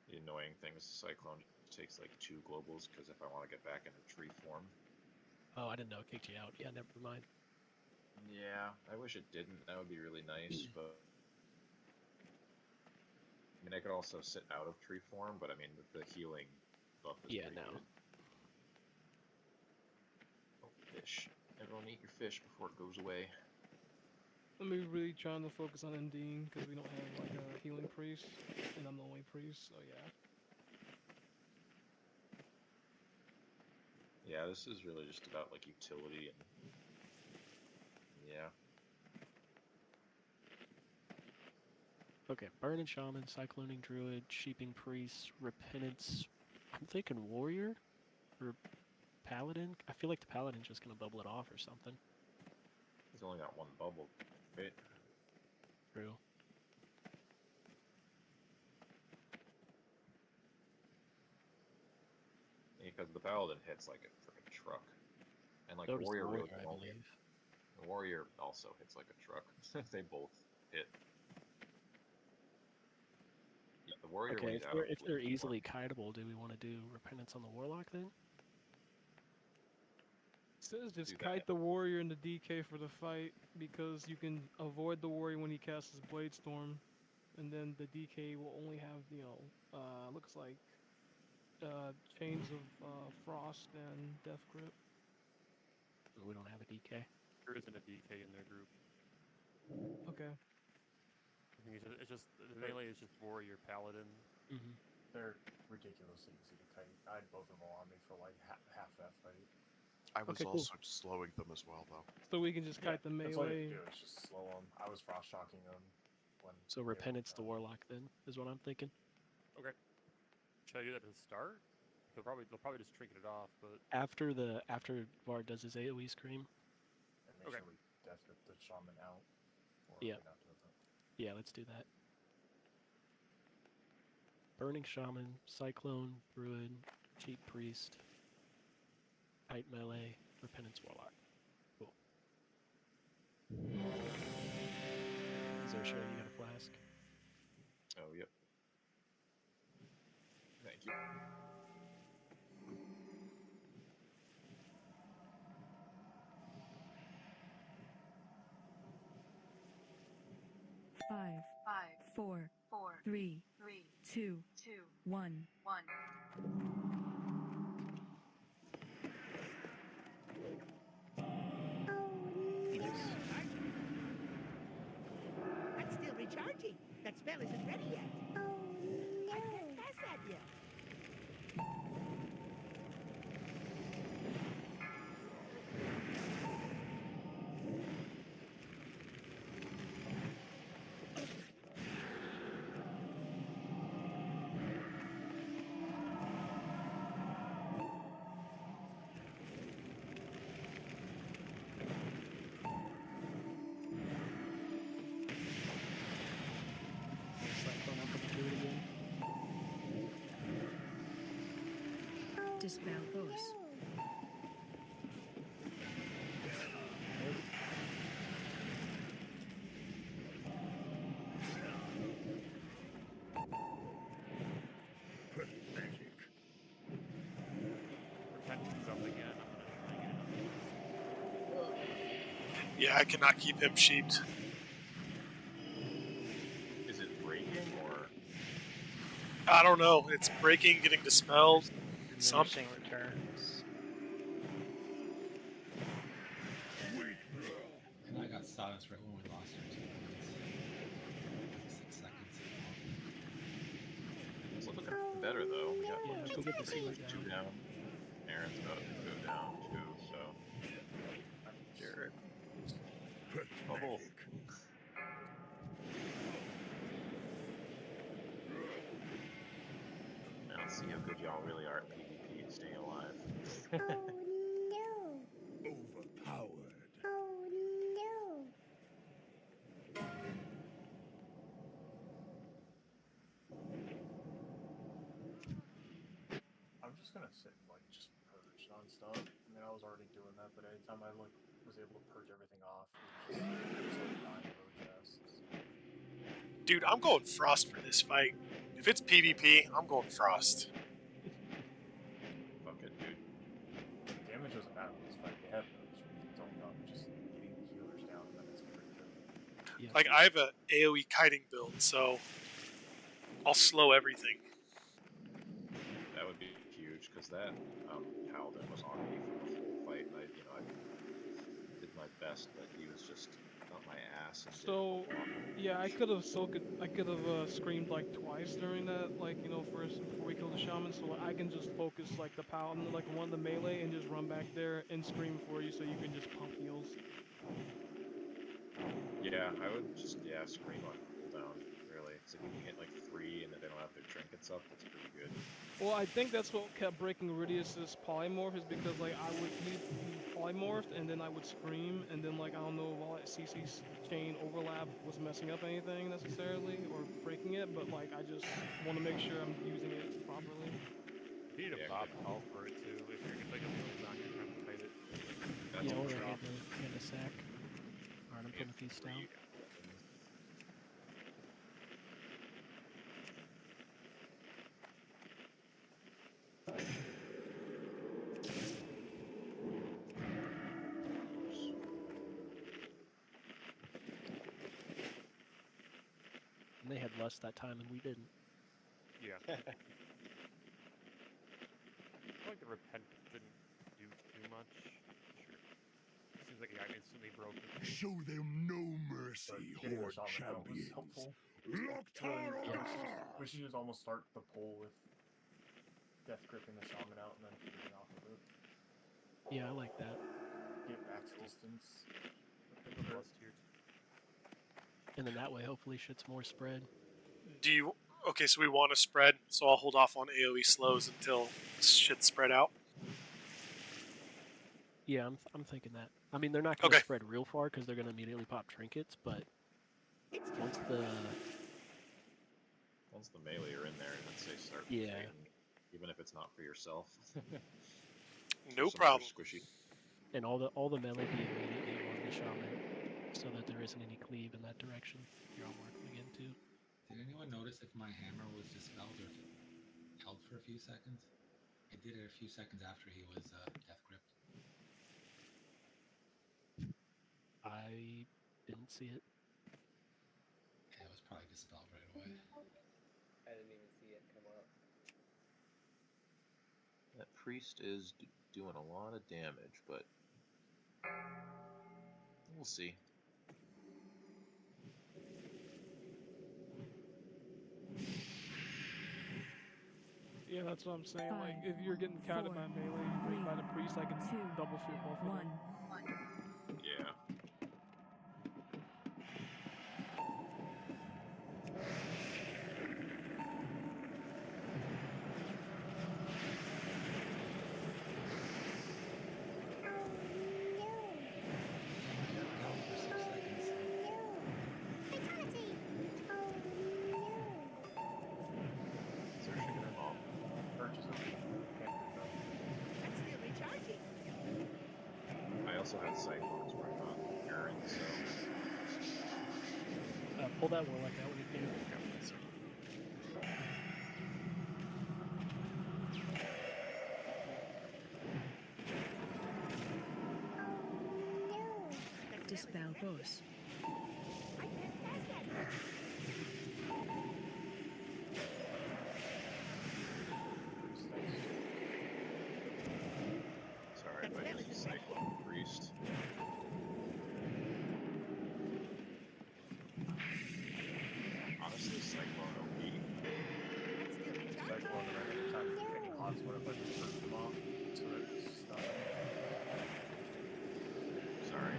The annoying thing is Cyclone takes like 2 globals, because if I want to get back into tree form. Oh, I didn't know it kicked you out. Yeah, never mind. Yeah, I wish it didn't. That would be really nice, but I mean, I could also sit out of tree form, but I mean, the healing buff is pretty good. Oh, fish. Everyone eat your fish before it goes away. I'm really trying to focus on MDing because we don't have like a healing priest, and I'm the only priest, so yeah. Yeah, this is really just about like utility and yeah. Okay, Burning Shaman, Cycloning Druid, Sheeping Priest, Repentance. I'm thinking Warrior or Paladin. I feel like the Paladin's just gonna bubble it off or something. He's only got 1 bubble, right? True. Because the Paladin hits like a freaking truck. And like So does the Warrior really Warrior, I believe. The Warrior also hits like a truck. They both hit. Yeah, the Warrior when Okay, he's out of if they're blue easily kiteable, do we want to do Repentance on the Warlock then? It says just Do kite that. the warrior in the DK for the fight because you can avoid the warrior when he casts his Blade Storm, and then the DK will only have, you know, looks like chains of frost and death grip. We don't have a DK. There isn't a DK in their group. Okay. I think it's just the melee is just warrior paladin. Mm-hmm. They're ridiculously easy to kite. I had both of them on me for like half that fight. I was Okay, cool. also slowing them as well, though. So we can just kite the That's all you melee. have to do is just slow them. I was frost shocking them when. So Repentance the Warlock then is what I'm thinking. Okay. Should I do that at the start? They'll probably just trinket it off, but After Vard does his AoE scream. And make sure we death grip the shaman out. Or Yeah. are we not doing that? Yeah, let's do that. Burning Shaman, Cyclone, Druid, Cheat Priest, Kite Melee, Repentance Warlock. Cool. Xerxes, you got a flask? Oh, yep. Thank you. Five, four, three, two, one. I'm still recharging. That spell isn't ready yet. I can't cast that yet. Cyclone up and do it again. Dispel those. Repentance up again. I'm gonna try and get it. Yeah, I cannot keep him sheeped. Is it breaking or? I don't know. It's breaking, getting dispelled. Diminishing returns. And I got silenced right when we lost our 2 points. 6 seconds. It's looking better though. We got Yeah, go get the sealer 2 down. down. Aaron's about to go down too, so. Jared. Bubble. Now let's see see how good y'all really are at PvP and staying alive. Overpowered. I'm just gonna sit and like just purge nonstop. I mean, I was already doing that, but anytime I like was able to purge everything off, it just like dying really fast. Dude, I'm going Frost for this fight. If it's PvP, I'm going Frost. Fuck it, dude. Damage doesn't matter in this fight. They have those. It's all about just getting the healers down, and then it's a free kill. Yeah. Like, I have a AoE kiting build, so I'll slow everything. That would be huge, because that Paladin was on me for the whole fight, and I did my best, but he was just on my ass. And So, yeah, I could have screamed like twice during that, like, you know, first before we killed the shaman. So I can just focus like the paladin, like one of the melee, and just run back there and scream for you, so you can just pump heals. Yeah, I would just scream on cooldown. Really, it's like you can hit like 3 and then they don't have their trinkets up. That's pretty good. Well, I think that's what kept breaking Iridius's polymorph, is because like he polymorphed and then I would scream, and then like I don't know if all that CC's chain overlap was messing up anything necessarily or breaking it, but like I just want to make sure I'm using it properly. You need a Bob call for it too. If you're gonna take a heals on, you're trying to fight it. That's Yeah, or true. get a sack. Or an put a feast down. And they had less that time and we didn't. Yeah. I feel like the repentance didn't do too much. Sure. Seems like he got instantly broken. Show them no mercy, Getting Horde us on the out was champions. helpful. Loktar! We should just almost start the pull with death gripping the shaman out and then feeding off of it. Yeah, I like that. Get max distance. Plus tier 2. And then that way, hopefully, shit's more spread. Do you... Okay, so we want to spread, so I'll hold off on AoE slows until shit's spread out. Yeah, I'm thinking that. I mean, they're not going to spread real far because they're going to immediately pop trinkets, but once the melee are in there, and then say start Yeah. fighting, even if it's not for yourself. No problem. Squishy. And all the melee be immediately on the shaman, so that there isn't any cleave in that direction. You're all working again too. Did anyone notice if my hammer was dispelled or if it held for a few seconds? It did it a few seconds after he was death gripped. I didn't see it. Yeah, it was probably dispelled right away. I didn't even see it come up. That priest is doing a lot of damage, but we'll see. Yeah, that's what I'm saying. Like, if you're getting counted by melee by the priest, I can double fear both of them. Yeah. I also had cyclones where I'm not Aaron, so. Pull that one like that when you can. Dispel boss. Sorry, but I used the cyclone priest. Honestly, cyclone OP. Cyclone around every time you take a hot sweat, if I just turn them off, so that it's stuck. Sorry.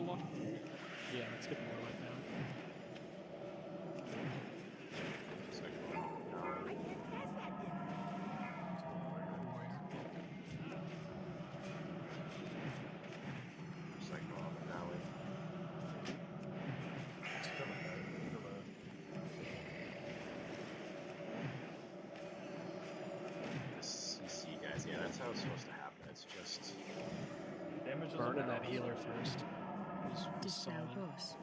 Warlock. Yeah, let's get the Warlock down. I can't pass that yet. Warrior. Psycho on the valley. The CC guys, yeah, that's how it's supposed to happen. It's just Damage doesn't Burning matter that on healer this. first. Was Dispel solid. boss.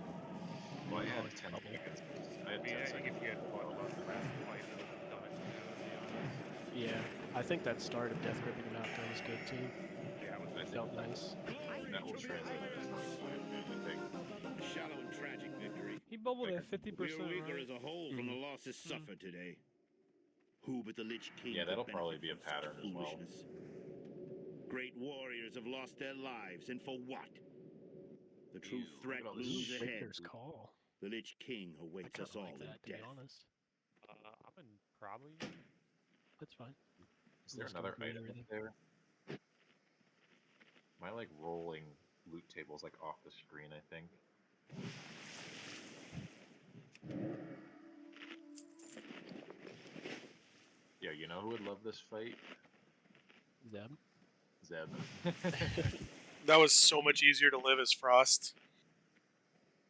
well, I had Oh, 10 double. seconds. I I had mean, 10 I think seconds. if you had fought about the last fight, it would have done it too, to be honest. Yeah, I think that start of Death Gripping him out there was good too. Yeah, it was I think Felt nice. that will translate into 25, I think. A shallow and tragic victory. He bubbled at We 50%, are weaker right? as a whole from the losses suffered today. Who but the Lich King? Yeah, could that'll benefit probably be a from such pattern as well. foolishness? Great warriors have lost their lives, and for what? The true Ew, threat look at all this looms shit. ahead. Victor's call. The Lich King I awaits kind us of all like that, to in be death. honest. I'm in probably. That's fine. Is there Let's another complete item everything. up there? Am I like rolling loot tables like off the screen, I think? Yeah, you know who would love this fight? Zeb. Zeb. That was so much easier to live as Frost.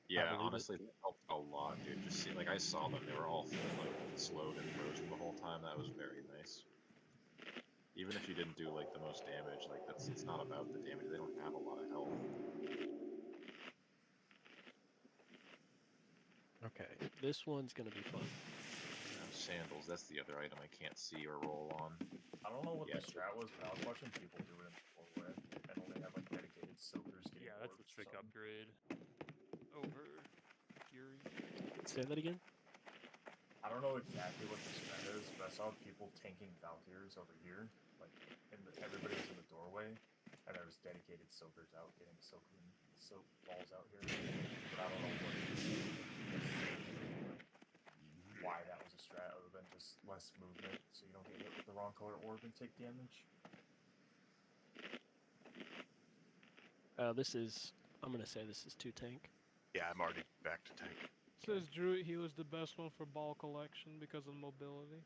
Yeah, believe it. honestly, that helped a lot, dude. Just see, like, I saw them; they were all full load and slowed and frozen the whole time. That was very nice. Even if you didn't do like the most damage, like it's not about the damage. They don't have a lot of health. Okay, this one's gonna be fun. Sandals, that's the other item I can't see or roll on. I don't know what Yeah. the strat was, but I was watching people do it in the four-way, and only have like dedicated soakers getting Yeah, that's a orbs or sick something. upgrade. Over Fury. Say that again? I don't know exactly what the strat is, but I saw people tanking Valkyrs over here, like everybody was in the doorway, and there was dedicated soakers out getting soak balls out here. But I don't know what it is, why that was a strat other than just less movement, so you don't get hit with the wrong color orb and take damage. This is. I'm gonna say this is 2 tank. Yeah, I'm already back to tank. Says Druid Heal is the best one for ball collection because of mobility.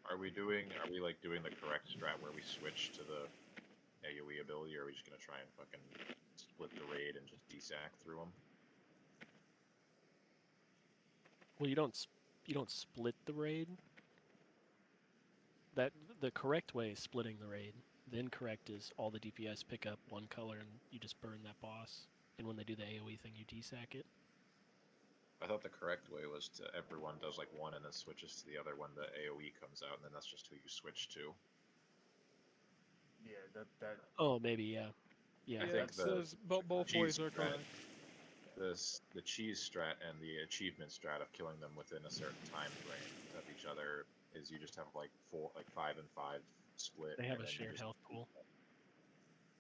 Are we like doing the correct strat where we switch to the AoE ability, or are we just gonna try and fucking split the raid and just desack through them? Well, you don't split the raid. The correct way is splitting the raid. The incorrect is all the DPS pick up one color and you just burn that boss. And when they do the AoE thing, you desack it. I thought the correct way was to everyone does like one and then switches to the other when the AoE comes out, and then that's just who you switch to. Yeah, that. Oh, maybe, yeah. Yeah, I think it the says both ways cheese are strat, correct. the cheese strat and the achievement strat of killing them within a certain time frame of each other is you just have like 5 and 5 split. They have and a then you shared just- health pool.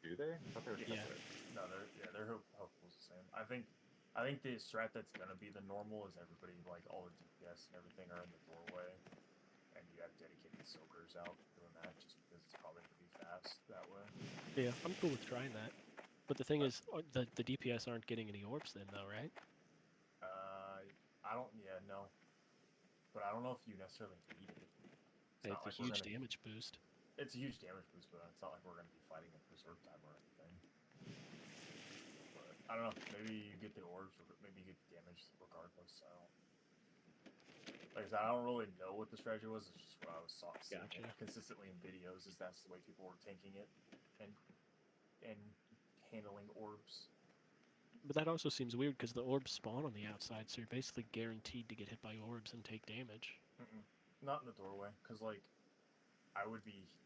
Do they? I thought they were Yeah. separate. No, their health pool's the same. I think the strat that's gonna be the normal is everybody, like all the DPS and everything, are in the doorway, and you have dedicated soakers out doing that just because it's probably gonna be fast that way. Yeah, I'm cool with trying that. But the thing is, the DPS aren't getting any orbs then, though, right? I don't. Yeah, no. But I don't know if you necessarily need it. It's not a like we're huge gonna- damage boost. It's a huge damage boost, but it's not like we're gonna be fighting in preserve time or anything. But I don't know. Maybe you get the orbs, or maybe you get the damage regardless. Like I said, I don't really know what the strategy was. It's just what I was seeing Gotcha. consistently in videos. Is that's the way people were tanking it and handling orbs. But that also seems weird because the orbs spawn on the outside, so you're basically guaranteed to get hit by orbs and take damage. Not in the doorway, because like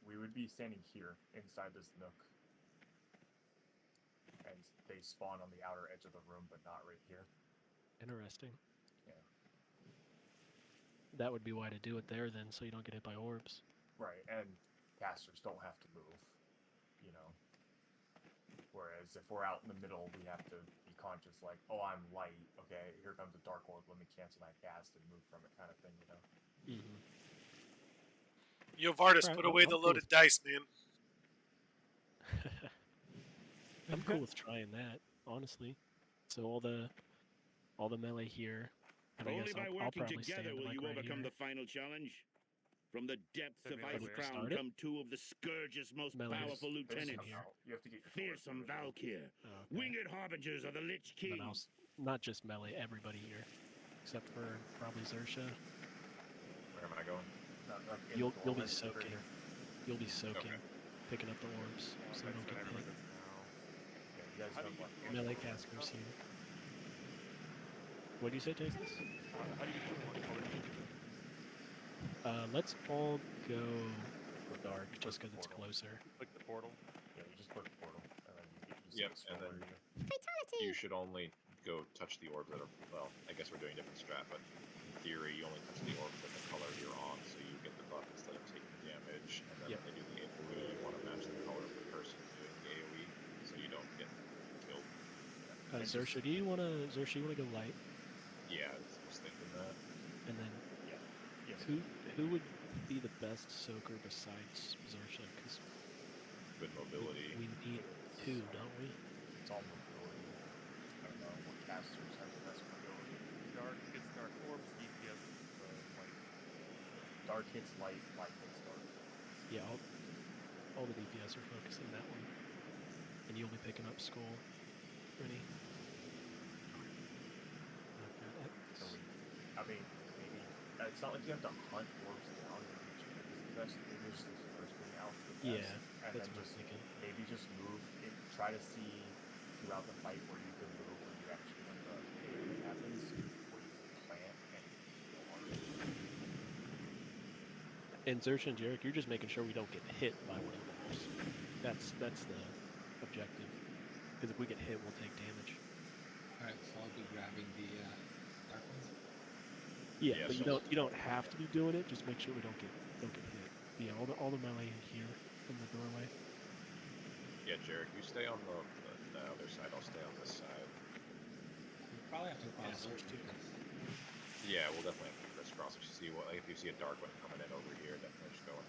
we would be standing here inside this nook, and they spawn on the outer edge of the room, but not right here. Interesting. Yeah. That would be why to do it there then, so you don't get hit by orbs. Right, and casters don't have to move, you know. Whereas if we're out in the middle, we have to be conscious, like, oh, I'm light. Okay, here comes a dark orb. Let me cancel that cast and move from it, kind of thing, you know. Mm-hmm. Yo, Vardis, Right, put away I'm the cool loaded with- dice, man. I'm cool with trying that, honestly. So all the melee here, and I Only guess by I'll working probably together stand will like you right overcome here. the final challenge. From the depths Send of me Ice over. Crown Start it? come two of the Scourge's most Melee powerful is lieutenants. here. You have to get your Fearsome Val'kyr, Okay. winged harbingers of the Lich And King. then not just melee, everybody here, except for probably Xersha. Where am I going? You'll be soaking. You'll be soaking, picking up the orbs, so you don't That's get what hit. everyone does now. Yeah, you guys How do have you like get Melee one casters color? here. What do you say, Jason? How do you get one color? Let's all go for dark, just because it's closer. Click the portal. Yeah, you just click the portal, and then you Yep, and then Fatality! you should only go touch the orbs that are, well, I guess we're doing different strat, but in theory, you only touch the orbs that the color you're on, so you get the buff instead of taking damage, and then when they do the AoE, you want to match the color of the person doing the AoE, so you don't get killed. Xersha, you wanna go light? Yeah, I was thinking that. And then who would be the best soaker besides Xersha? Because good mobility. We need two, don't we? It's all mobility. I don't know what casters have the best mobility. Dark hits dark orbs, DPS light. Dark hits light, light hits dark. Yeah, all the DPS are focusing that one. And you'll be picking up Skull. Ready? I mean, maybe it's not like you have to hunt orbs down to each other is the best. Maybe just the first thing out the best. Yeah, and that's then what I'm just thinking. maybe just move. Try to see throughout the fight where you can move when you actually when the AoE happens, where you can plant and heal harder. And Xersha and Jarek, you're just making sure we don't get hit by one of those. That's the objective. Because if we get hit, we'll take damage. Alright, so I'll be grabbing the dark ones. Yeah, but you don't have to be doing it. Just make sure we don't get hit. Yeah, all the melee in here in the doorway. Yeah, Jarek, you stay on the other side. I'll stay on this side. We probably have to cross over too. Yeah, we'll definitely have to crisscross. If you see a dark one coming in over here, definitely just go and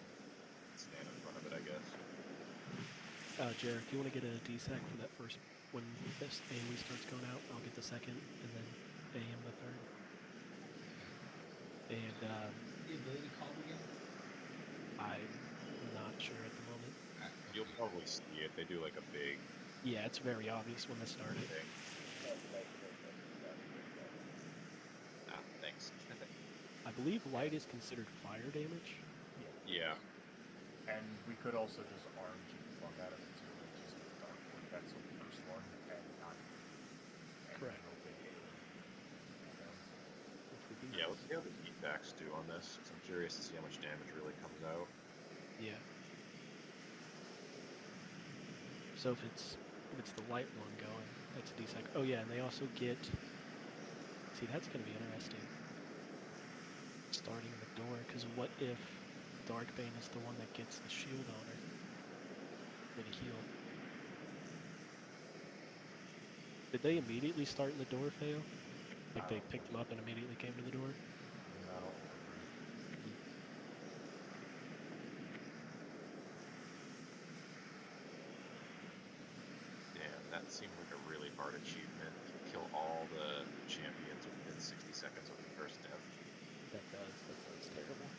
stand in front of it, I guess. Jarek, you want to get a D-Sec for that first, when this AoE starts going out, I'll get the second, and then AM the third. And, the ability called again? I'm not sure at the moment. You'll probably see it. They do like a big... Yeah, it's very obvious when they start it. Ah, thanks. I believe light is considered fire damage. Yeah. And we could also just RNG the fuck out of it too, and just get dark one. That's the first one, and not. Correct. Yeah, let's see how the feedbacks do on this, because I'm curious to see how much damage really comes out. Yeah. So if it's the light one going, that's a D-Sec. Oh yeah, and they also get... See, that's going to be interesting. Starting the door, because what if Darkbane is the one that gets the shield on her? For the heal. Did they immediately start in the door, Fail? Like they picked them up and immediately came to the door? Damn, that seemed like a really hard achievement. Kill all the champions within 60 seconds of the first death. That does. That sounds terrible.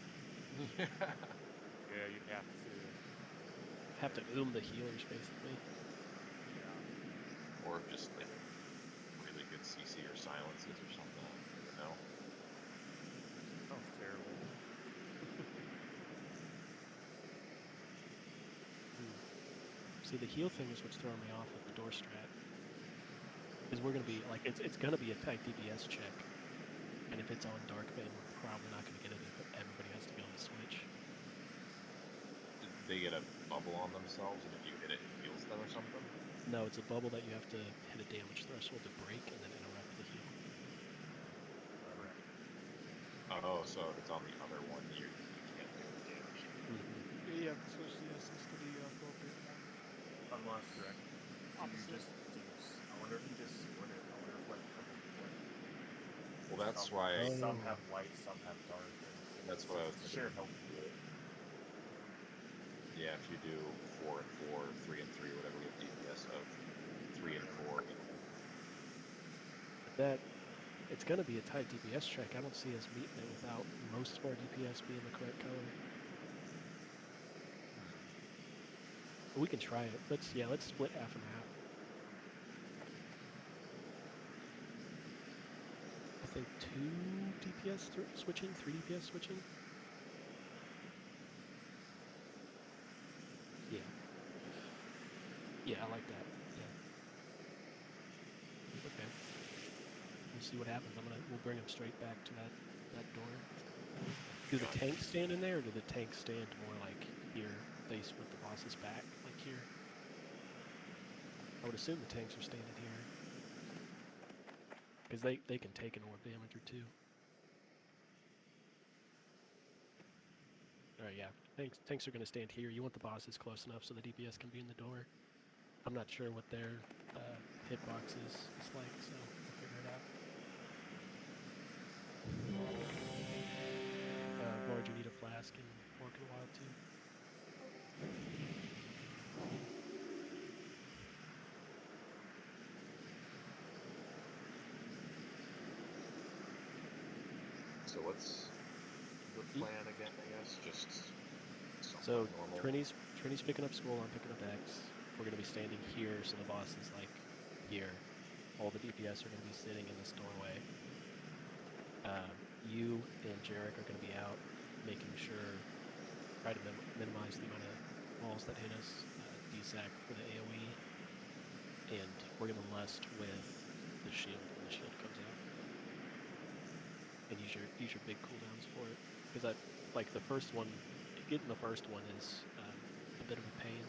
Yeah, you'd have to. Have to the healers, basically. Yeah. Or just like really good CC or silences or something. I don't even know. Sounds terrible. See, the heal thing is what's throwing me off with the door strat. Because we're gonna be like it's gonna be a tight DPS check, and if it's on Darkbane, we're probably not gonna get it if everybody has to be on the switch. Did they get a bubble on themselves, and if you hit it, it heals them or something? No, it's a bubble that you have to hit a damage threshold to break and then interrupt the heal. Oh, so if it's on the other one, you can't do the damage. Yeah, you have to switch the essence to the appropriate one. Unless do you just I wonder if you just split it. I wonder if like Well, that's why some have light, some have dark. That's what I was thinking. Shared health. Yeah, if you do 4 and 4, 3 and 3, whatever you have DPS of. 3 and 4. That it's gonna be a tight DPS check. I don't see us meeting it without most of our DPS being the correct color. But we can try it. Let's split half and half. I think 2 DPS switching, 3 DPS switching. Yeah. Yeah, I like that. Yeah. Okay. We'll see what happens. We'll bring him straight back to that door. Do the tanks stand in there, or do the tanks stand more like here, face with the boss's back, like here? I would assume the tanks are standing here. Because they can take an orb damage or 2. Alright, yeah. Tanks are going to stand here. You want the bosses close enough so the DPS can be in the door. I'm not sure what their hitbox is like, so we'll figure it out. Lord, you need a flask and work in a while too. So what's the plan again, I guess? Just So normal. Trini's picking up scroll, I'm picking up X. We're going to be standing here, so the boss is like here. All the DPS are going to be sitting in this doorway. You and Jarek are going to be out, making sure, try to minimize the amount of walls that hit us, DSAC for the AoE, and we're going to lust with the shield when the shield comes out. And use your big cooldowns for it. Because like the first one, getting the first one is a bit of a pain.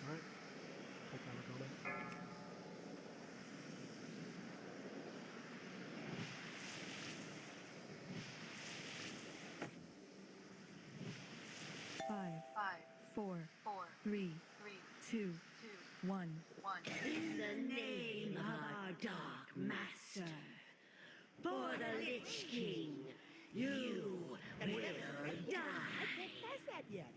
Alright. Take that Argona. Five, four, three, two, one. In the name of our Dark Master, for the Lich King, you will die. I can't pass that yet.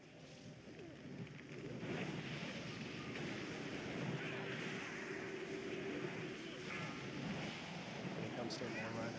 When it comes to more right.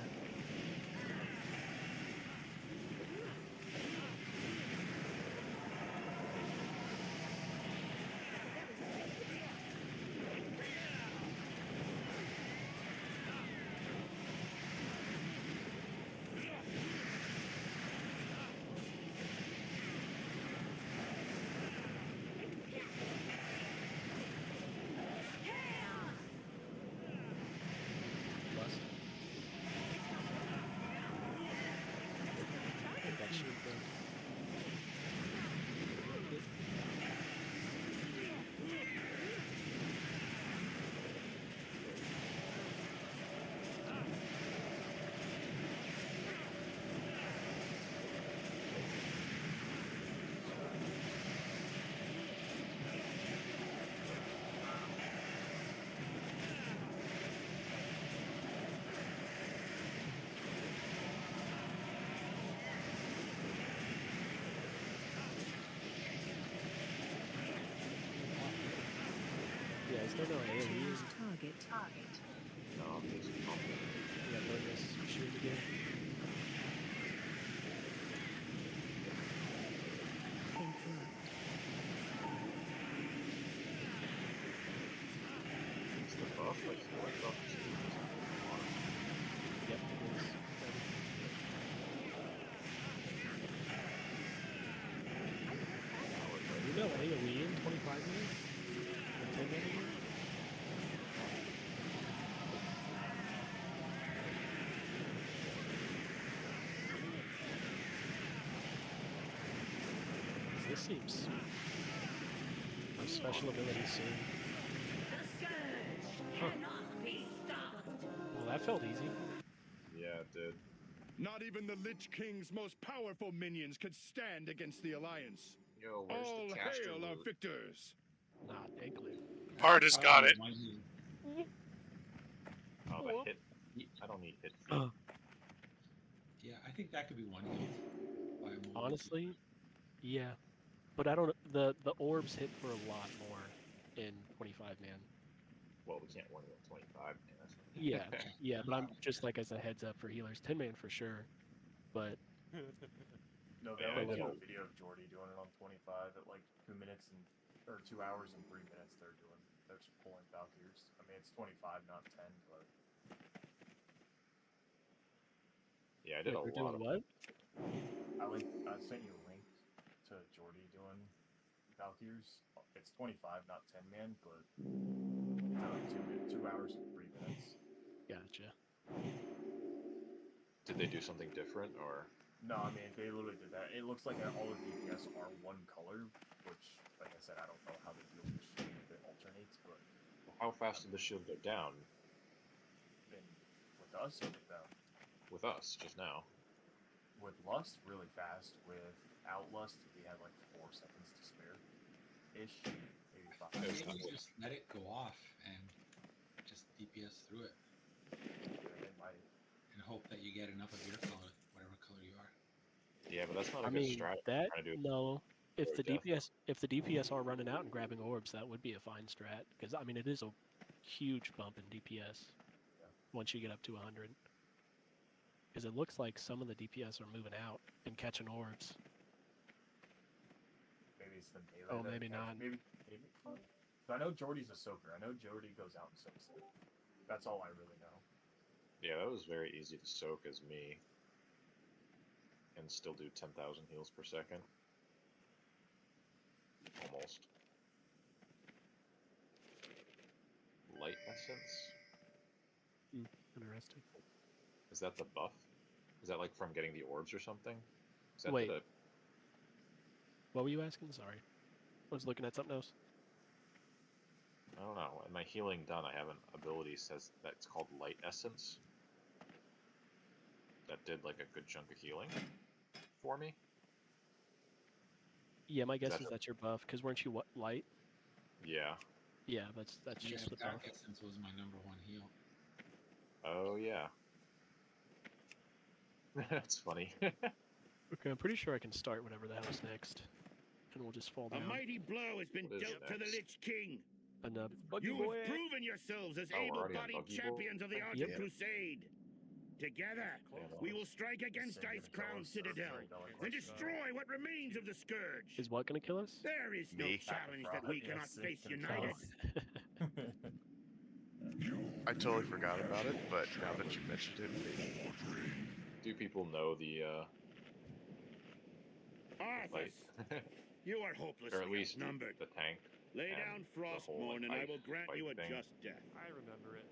Is there no AoE? Target. No, there's a pump. Yeah, burn this shield again. Interrupt. It's the buff, like the white buff is Yep, it is. You know AoE in 25 minutes? Or 10 minutes? This seems a special ability soon. Huh. Well, that felt easy. Yeah, it did. Not even the Lich King's most powerful minions could stand against the Alliance. Yo, where's All the caster hail our loot? victors. Nah, thankfully. Bard has got it. Oh, the hit. I don't need hit. Yeah, I think that could be one hit. By a moment. Honestly, yeah. But I don't. The orbs hit for a lot more in 25 man. Well, we can't win with 25. Yeah, yeah. But I'm just like as a heads up for healers, 10 man for sure. But No, they Yeah, only I did a know. video of Jordy doing it on 25 at like 2 minutes and or 2 hours and 3 minutes. They're just pulling Valkyrs. I mean, it's 25, not 10, but Yeah, I did wait, a we're lot doing of. what? I sent you a link to Jordy doing Valkyrs. It's 25, not 10 man, but it's 2 hours and 3 minutes. Gotcha. Did they do something different, or? No, I mean, they literally did that. It looks like all the DPS are one color, which, like I said, I don't know how they deal with the shield if it alternates, but How fast did the shield go down with us or with them? with us just now? With Lust, really fast. Without Lust, we had like 4 seconds to spare. Ish, maybe 5. Maybe just let it go off and just DPS through it. Yeah, it might. And hope that you get enough of your color, whatever color you are. Yeah, but that's not a I good mean, strat. that Trying to do no. If the Death. DPS are running out and grabbing orbs, that would be a fine strat. Because I mean, it is a huge bump in DPS once you get up to 100. Because it looks like some of the DPS are moving out and catching orbs. Maybe it's the melee. Oh, that maybe catch- not. Maybe. So I know Jordy's a soaker. I know Jordy goes out and soaks it. That's all I really know. Yeah, that was very easy to soak as me. And still do 10,000 heals per second. Almost. Light essence? Interesting. Is that the buff? Is that like from getting the orbs or something? Is that Wait. the What were you asking? Sorry. I was looking at something else. I don't know. In my healing done, I have an ability says that it's called Light Essence. That did like a good chunk of healing for me. Yeah, my guess that is the- that's your buff. Because weren't you what, light? Yeah. Yeah, that's Yeah, just the Dark buff. Essence was my #1 heal. Oh yeah. That's funny. Okay, I'm pretty sure I can start whatever the hell's next, and we'll just fall A down. mighty blow has been What is dealt to the next? Lich King. Buggy You boy. have proven yourselves as Oh, we're already on able-bodied Buggy Boy? champions of the art Yep. of Crusade. Together, we will strike against Same Ice gonna kill Crown us, or Citadel sorry, no, and destroy what remains of the Scourge. Is what gonna kill us? There is no Me. challenge that we cannot Yes, face gonna kill united. us. I totally forgot about it, but now that you mentioned it, maybe. Do people know the Arthas, like you are hopelessly or at least outnumbered. the tank? Lay and down the whole, Frostmourne, and I ice will grant fight you a thing? just death. I remember it.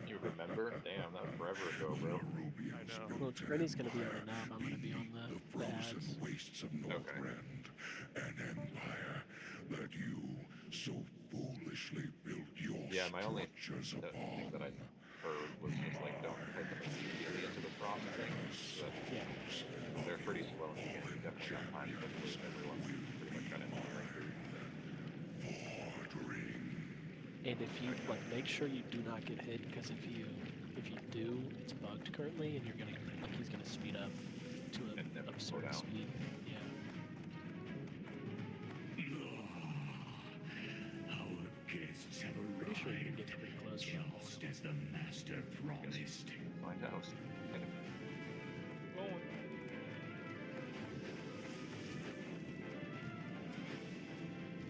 You remember? Damn, that was forever ago, bro. I know. Well, Trenny's gonna be on the knob. I'm gonna be on the ads. Wastes of Northrend, an empire that you so foolishly built your Yeah, my only structures thing upon. that I heard was just like don't put them immediately into the frost thing. But Yeah. they're pretty slow in the game. You definitely got time to lose everyone pretty much got engineering. And if you like, make sure you do not get hit, because if you do, it's bugged currently, and you're gonna like he's gonna speed up to And an never slow absurd down. speed. Yeah. Our guests have Pretty sure you can arrived, get pretty close with them. just as the master promised. Find out. Going.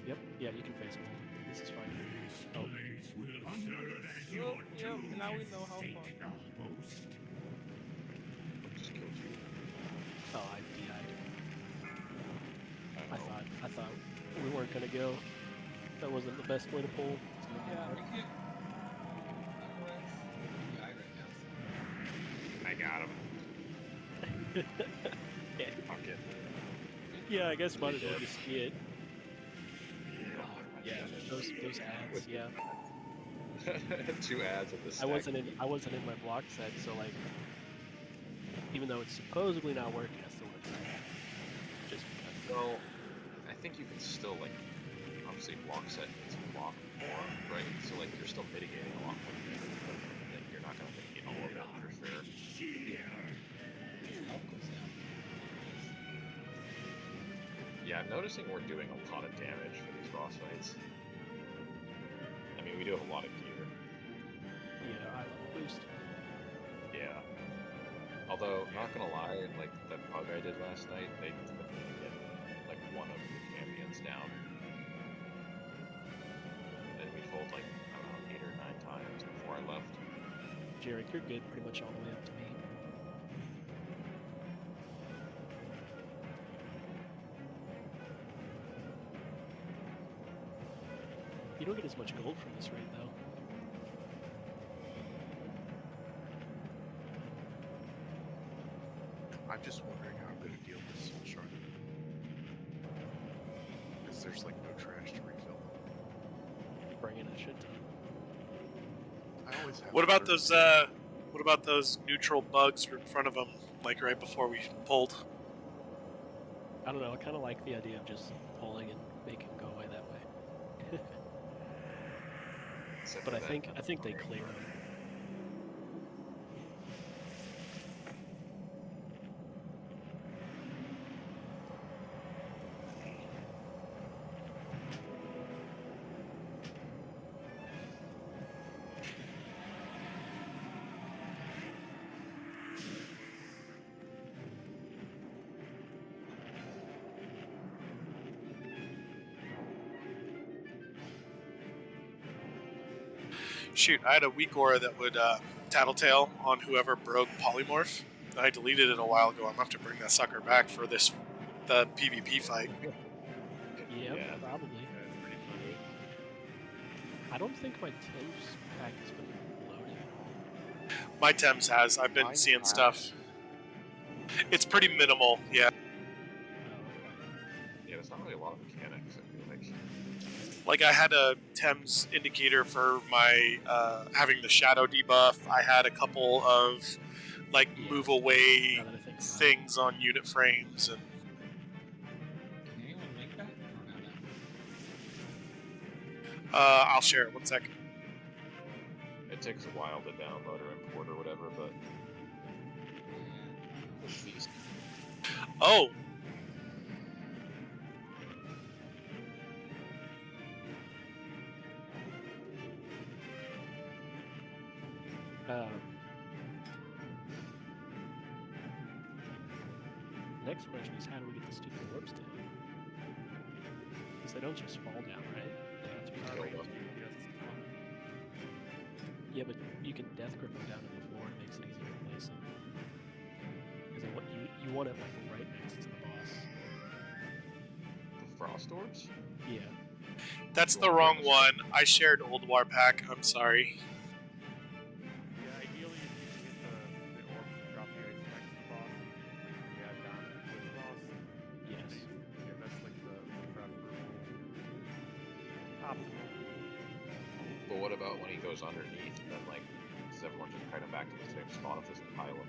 Yep. Yeah, you can face them. This is fine. Oh. Place will serve as Oh, your yeah, tomb now we with know how fate far. outpost. Just killed you. Oh, I died. Uh-oh. I thought we weren't gonna go. That wasn't the best way to pull. Yeah. I got him. Yeah. Fuck it. Yeah, I guess might as well just see it. Yeah. Those ads, yeah. 2 ads at the I stack. wasn't in my block set, so like, even though it's supposedly not working, I still would try it. Just because. Well, I think you can still like, obviously block set needs to block more, right? So like you're still mitigating a lot more damage, but like, you're not gonna mitigate all of it for sure. Yeah, Yeah, I'm noticing we're doing a lot of damage for these boss fights. I mean, we do have a lot of gear. Yeah, eye level boost. Yeah. Although, not gonna lie, like, that pug I did last night, they couldn't even get, like, one of the champions down. And we pulled, like, I don't know, 8 or 9 times before I left. Jarek, you're good pretty much all the way up to me. You don't get as much gold from this raid, though. I'm just wondering how I'm going to deal with Soul Shard. Because there's like no trash to refill. Bring in a shit ton. I always have. What about those? What about those neutral bugs in front of them, like right before we pulled? I don't know. I kind of like the idea of just pulling and making them go away that way. But I think they clear them. Shoot, I had a weak aura that would tattletale on whoever broke polymorph. I deleted it a while ago. I'm gonna have to bring that sucker back for the PvP fight. Yep, Yeah. probably. I don't think my Tim's pack has been loaded. My Thames has. I've been Mine seeing has. stuff. It's pretty minimal, yeah. Yeah, there's not really a lot of mechanics, I feel like. Like I had a Thames indicator for my having the shadow debuff. I had a couple of like move away Now that I think about it. things on unit frames and Can anyone make that? I don't know that. I'll share it 1 second. It takes a while to download or import or whatever, but it's these. Oh, Next question is, how do we get the stupid orbs down? Because they don't just fall down, right? They have to be Killed them. Yeah, but you can death grip them down to the floor. It makes it easier to place them. Because you want it like right next to the boss. The frost orbs? Yeah. that's the wrong one. I shared Old War Pack. I'm sorry. Yeah, ideally, if you can get the orbs to drop the ice next to the boss, you add down with the boss. Yes. Yeah, that's like the preferable optimal. But what about when he goes underneath and then, like, does everyone just kite him back to the same spot if there's a pile of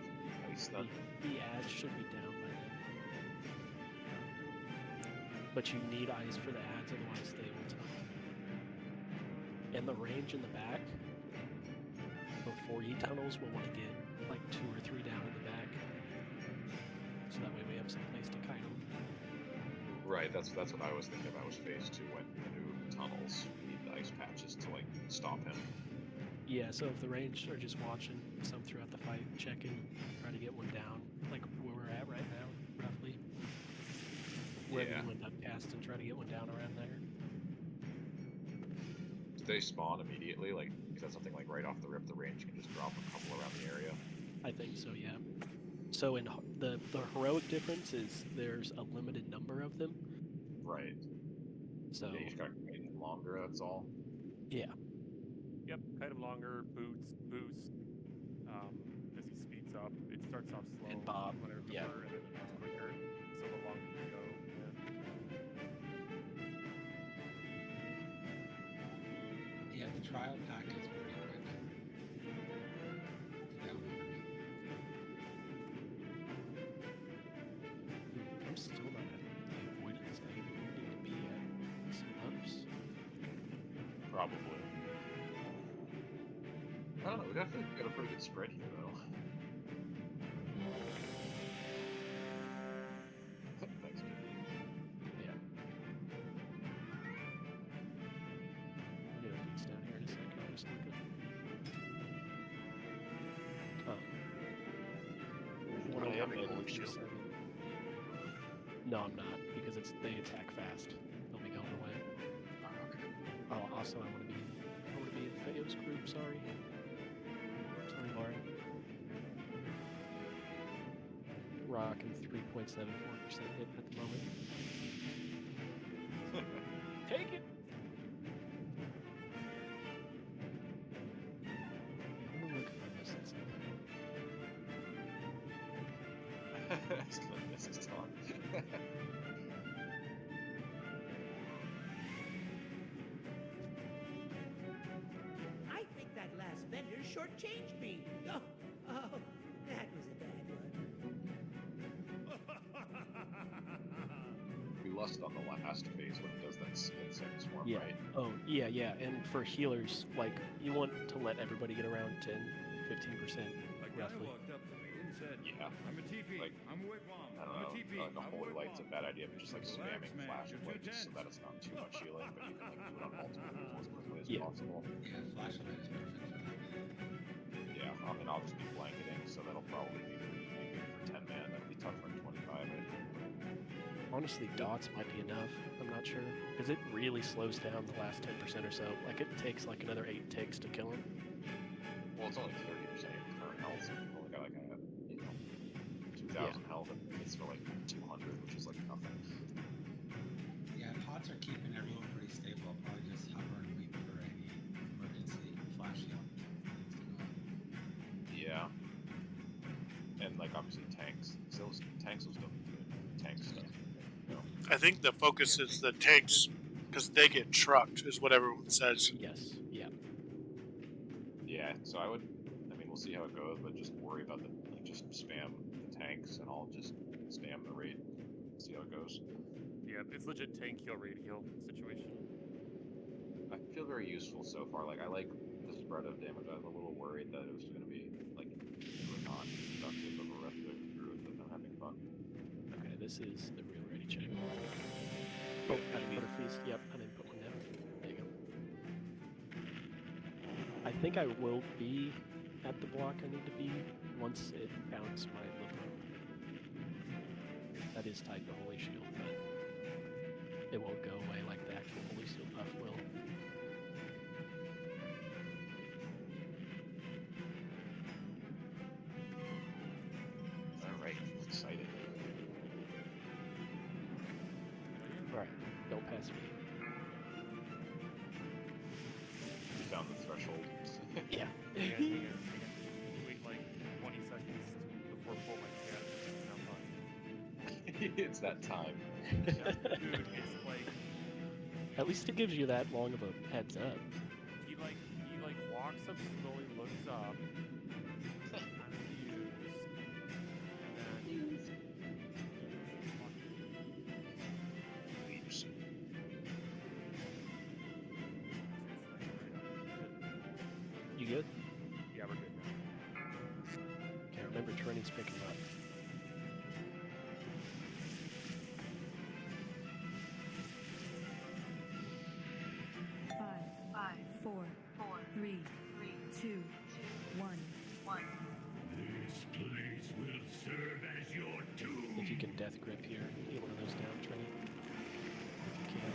ice then? The ads should be down by then. But you need ice for the ads, otherwise they will tunnel. And the range in the back, before he tunnels, we'll want to get like 2 or 3 down in the back. So that way we have some place to kite him. Right, that's what I was thinking about was phase 2 when Anub tunnels. We need the ice patches to, like, stop him. Yeah, so if the range are just watching some throughout the fight, checking, trying to get one down, like where we're at right now, roughly. Wherever Yeah. you end up casting, try to get one down around there. Do they spawn immediately? Like, is that something like right off the rip, the range can just drop a couple around the area? I think so, yeah. So in the heroic difference is there's a limited number of them. Right. So Yeah, you just gotta wait longer, that's all. yeah. Yep, kind of longer, boost. As he speeds up, it starts off slow. And bob, whatever, yeah. and then it gets quicker. So the longer you go, Yeah, the trial pack is pretty quick. Down underneath. I'm still not at the avoidance thing. We need to be at some ups. Probably. I don't know, we definitely got a pretty good spread here, though. Thanks, dude. Yeah. I'll do shield? 7. No, I'm not, because they attack fast. They'll be going away. Oh, okay. Oh, also I want to be in Theo's group. Sorry, Mario. Rocking 3.74% hit at the moment. Take it. I'm gonna look if I'm missing something. It's gonna miss his talk. I think that last vendor shortchanged me. Oh, that was a bad one. We lost on the last phase when it does that insect swarm, Yeah. right? Oh, yeah. And for healers, like, you want to let everybody get around 10, 15%, roughly. Yeah. I'm a TP. Like, I'm a whip bomb. I don't know. Like a holy light's a bad idea, but just like spamming flash of light just so that it's not too much healing, but you can like do it on multiple people as quickly as possible. Yeah, flashlight is perfect for that. Yeah, I mean, I'll just be blanketing, so that'll probably be pretty good for 10 man. That'd be tough for 25, I think. Honestly, dots might be enough. I'm not sure, because it really slows down the last 10% or so. Like, it takes like another 8 ticks to kill him. Well, it's only 30% of your current health, so you've only got like a 2,000 health, and it's for like 200, which is like nothing. Yeah, pods are keeping everyone pretty stable. I'll probably just hover and wait for any emergency flash heal that needs to go on. Yeah. And like obviously tanks. So tanks will still be doing tank stuff. You know? I think the focus is the tanks, because they get trucked, is what everyone says. Yes. Yeah. Yeah. So I mean, we'll see how it goes, but just worry about just spam the tanks, and I'll just spam the raid. See how it goes. Yeah, it's legit tank heal, raid heal situation. I feel very useful so far. Like I like the spread of damage. I was a little worried that it was going to be like not productive of a rest of the crew, but I'm having fun. Okay, this is the real ready check. Oh, I didn't put a feast. Yep, I didn't put one down. There you go. I think I will be at the block I need to be once it bounces my Lipo. That is tied to Holy Shield, but it won't go away like the actual Holy Shield buff will. Alright, excited. Alright, don't pass me. You found the threshold. Yeah. Hang on. Wait like 20 seconds before pull my cat. It's that time. Yeah, dude, it's like At least it gives you that long of a heads up. he walks up slowly, looks up, confused, and then Leaps. You good? yeah, we're good now. Okay, remember training's picking up. Five, four, three, two, one. This place will serve as your tomb. If you can death grip here, get one of those down, train. If you can.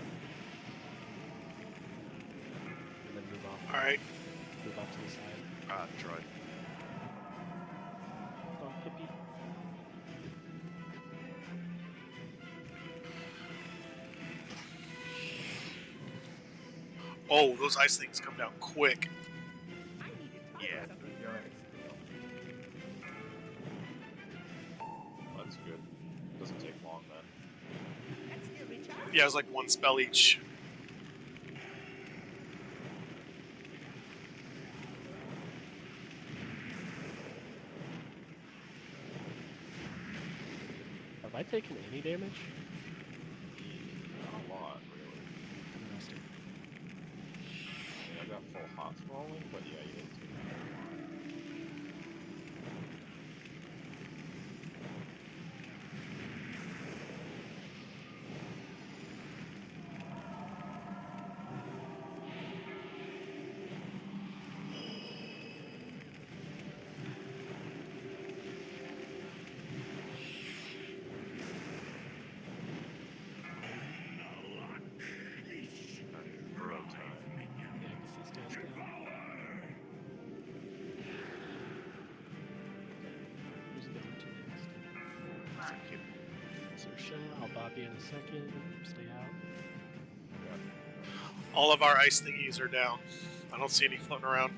And then move off. Alright. Move off to the side. Try. Oh, hippie. Oh, those ice things come down quick. Yeah. That's good. Doesn't take long then. Yeah, it was like one spell each. Have I taken any damage? Not a lot, really. Interesting. I mean, I got full hot rolling, but yeah, you didn't take that. shell. I'll bop you in a second. Stay out. All of our ice thingies are down. I don't see any floating around.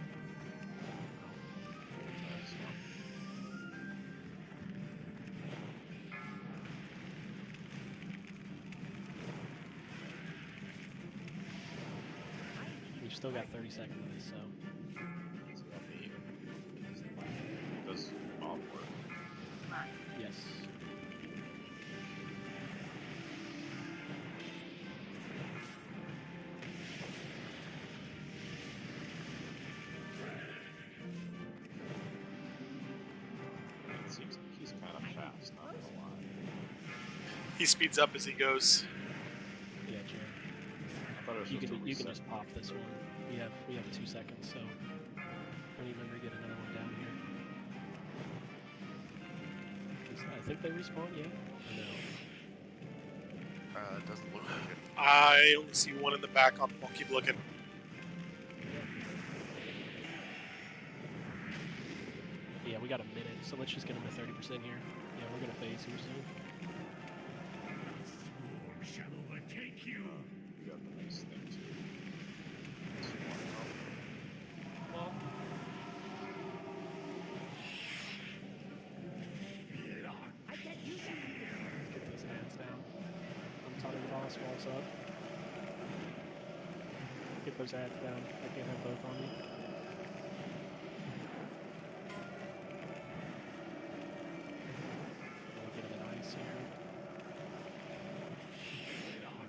We've still got 30 seconds of this, so. Does Bob work? Yes. It seems like he's kind of fast, not gonna lie. He speeds up as he goes. Yeah, Jay. I thought it was You supposed can to reset. just pop this one. We have 2 seconds, so don't even get another one down here. I think they respawn, yeah? Or no? It doesn't look like it. I only see one in the back. I'll keep looking. Yeah, we got a minute, so let's just get them to 30% here. Yeah, we're gonna phase here soon. Shall overtake you. You got the nice thing too. Well, I can't use that. Get these hands down. I'm talking boss walls up. Get those ads down. I can't have both on me. We'll get him an ice here.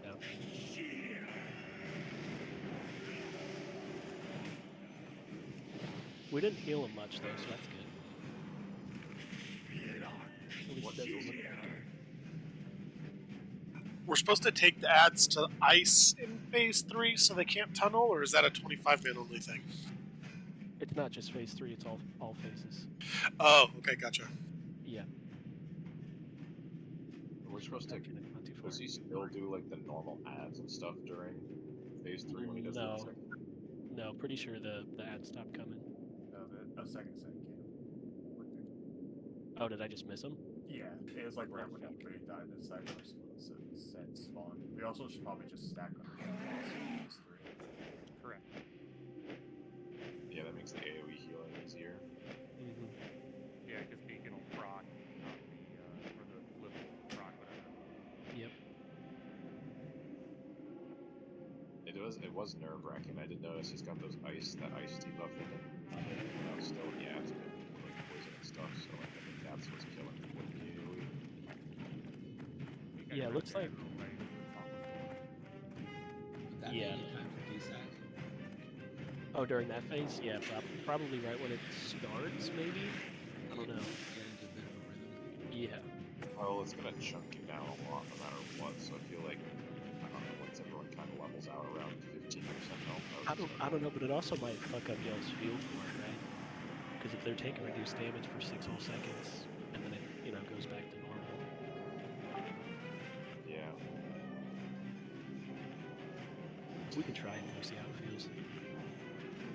Down. We didn't heal him much though, so that's good. At least it doesn't look bad. We're supposed to take the ads to ice in phase 3 so they can't tunnel, or is that a 25-man only thing? It's not just phase 3, it's all phases. Oh, okay, gotcha. Yeah. We're supposed to. Not too far. Does he still do like the normal ads and stuff during phase 3 when he does No. the second? No, pretty sure the ads stopped coming. No, a second came. Oh, did I just miss him? Yeah, it was like right when everybody died. The cyber set spawn. We also should probably just stack on the boss in phase 3. Correct. Yeah, that makes the AoE healing easier. Mm-hmm. Yeah, because Beacon will proc or the flip will proc whatever. Yep. It was nerve wracking. I did notice he's got that ice debuff in it. Still in the ads could like poison and stuff, so like, I think that's what's killing him with the AoE. Yeah, it looks like. Would that Yeah. be any time for DSAC? Oh, during that phase? Yeah, probably right when it starts, maybe? I don't know. Get into a bit of a rhythm. Yeah. Well, it's gonna chunk you down a lot no matter what, so I feel like, I don't know, once everyone kind of levels out around 15% health. I don't know, but it also might fuck up y'all's fuel for it, right? Because if they're taking reduced damage for 6 whole seconds, and then it, goes back to normal. Yeah. We can try it and see how it feels.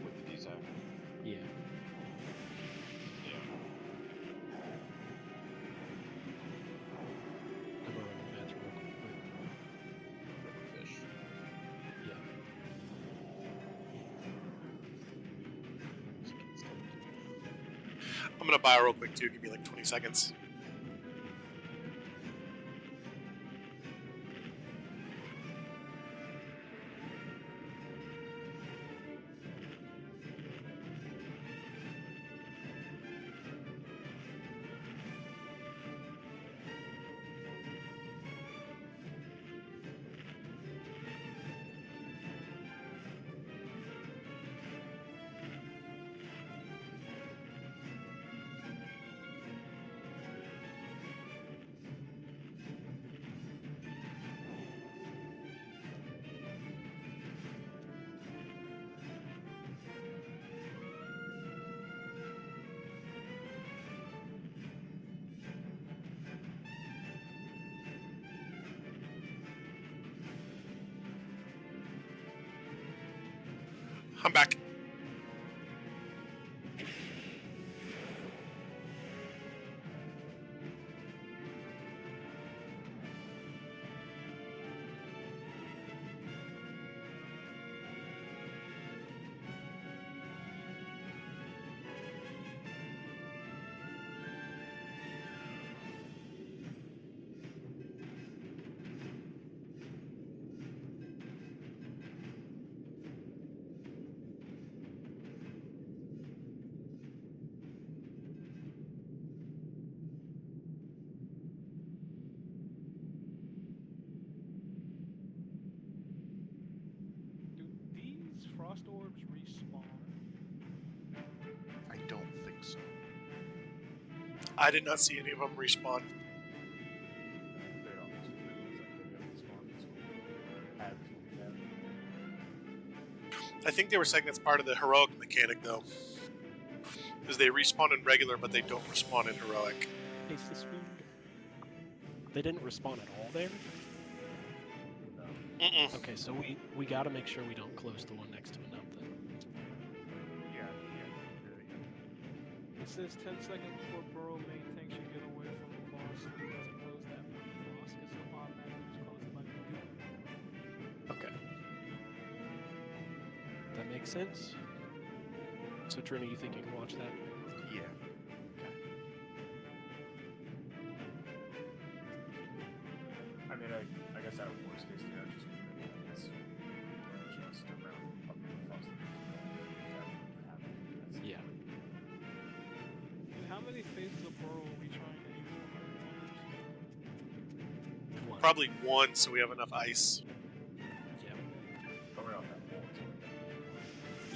With the design. Yeah. Yeah. I'm gonna run the match real quick. Fish. Yeah. I'm gonna buy real quick too. Give me like 20 seconds. I'm back. frost orbs respawn? I don't think so. I did not see any of them respawn. They don't. They don't spawn. I think they were saying that's part of the heroic mechanic, though. Because they respawn in regular, but they don't respawn in heroic. Taste this food. They didn't respawn at all there? Mm-mm. Okay, so we gotta make sure we don't close the one next to it up then. Yeah. It says 10 seconds before burrow main tank should get away from the boss so he doesn't close that frost because he'll automatically just close it by the dude. Okay. That makes sense. So Trini, you think you can watch that? Yeah. I mean, I guess that worst case scenario just around up in the frost. Yeah. And how many phases of burrow are we trying to aim for? One. Probably one, so we have enough ice. But we're not that full.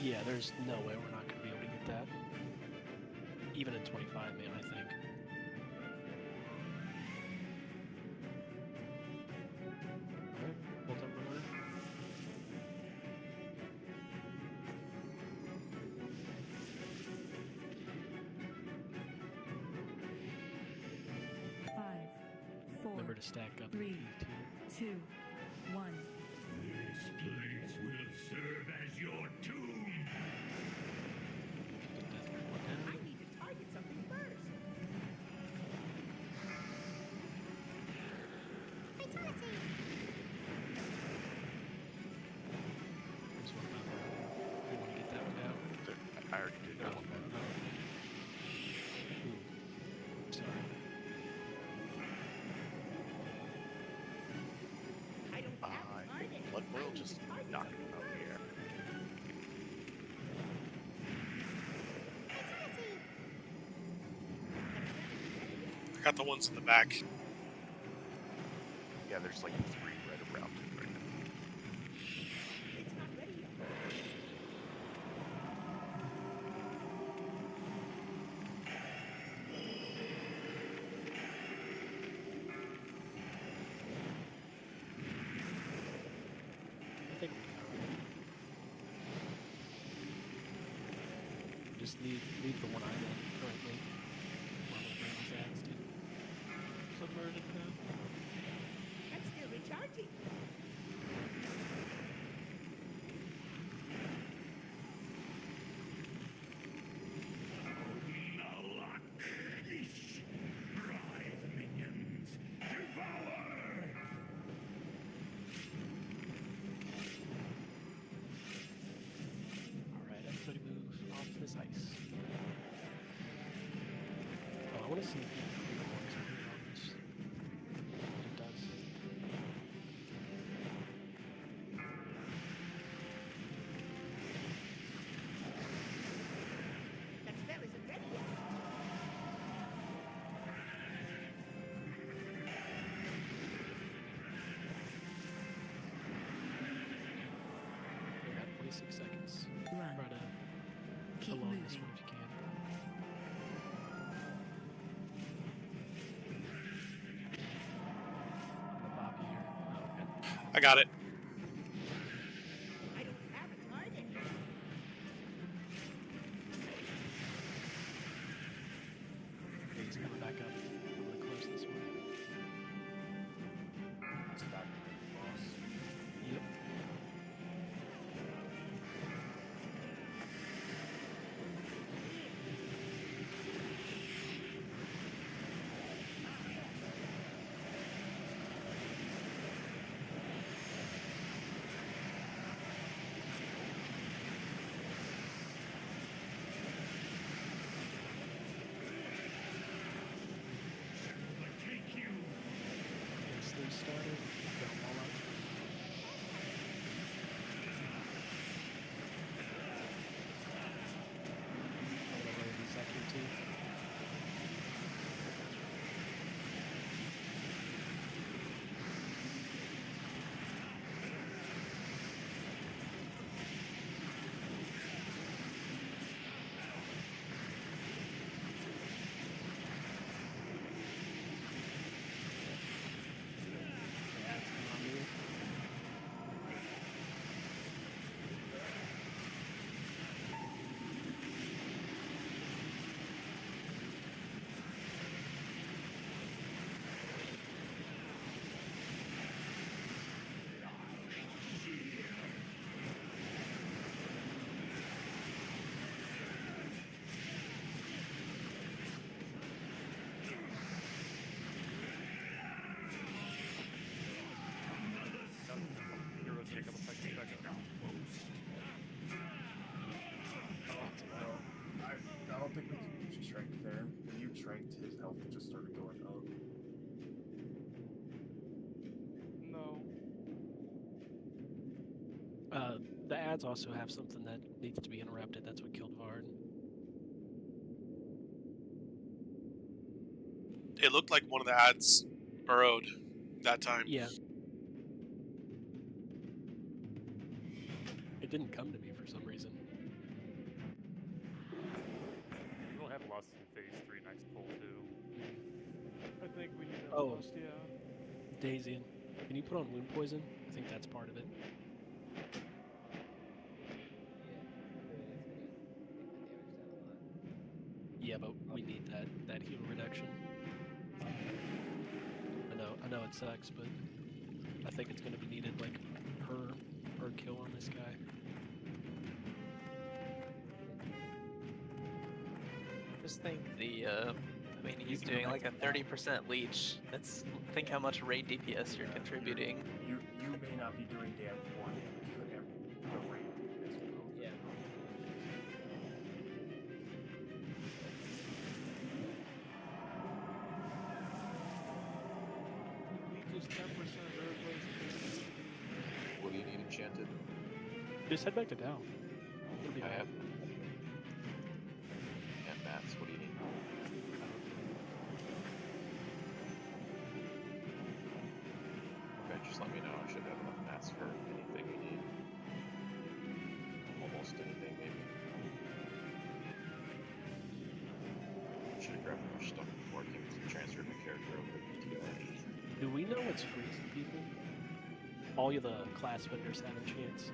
Yeah, there's no way we're not going to be able to get that. Even in 25 man, I think. Alright, full time runner. Five, four, Remember to stack up. 3, 2, 1. This place will serve as your tomb. I need to target something first. Fatality! There's one about there. You want to get that one down? I already did that one. Ooh. Sorry. I don't have to target. Blood Boil just knocked him out of the air. I got the ones in the back. Yeah, there's like 3 right around it right now. It's not ready yet. I think we got it. Just leave the one island currently. While we bring these ads to. Submerged now. I'm still recharging. Malak, Ish, rise, minions, devour! Alright, everybody move off this ice. Oh, I want to see if it works on this. It does. That spell isn't ready yet. We got 26 seconds. Run. Try to Keep prolong this moving. one if you can. I'm gonna bob you here. Oh, okay. I got it. I don't have a target. Okay, he's coming back up. I'm gonna close this one. Stack boss. Yep. ads also have something that needs to be interrupted. That's what killed Vard. It looked like one of the ads burrowed that time. Yeah. It didn't come to me for some reason. We'll have Lust in phase 3 next pull too. I think we need a Oh. Lust, yeah. Daisy, can you put on wound poison? I think that's part of it. Yeah, but we need that heal reduction. I know it sucks, but I think it's going to be needed, like, per kill on this guy. Just think I mean, he's doing like a 30% leech. Think how much raid DPS you're contributing. You may not be doing damn more damage for every rate DPS you go. Yeah. Leech is 10% of everybody's. What do you need enchanted? Just head back to Dow. It'll be I fine. have. And Mats, what do you need? Okay, just let me know. I should have enough mats for anything you need. Almost anything, maybe. Should have grabbed more stuff before I came to transfer my character over to PTR. Do we know what's freezing people? All of the class vendors have enchants.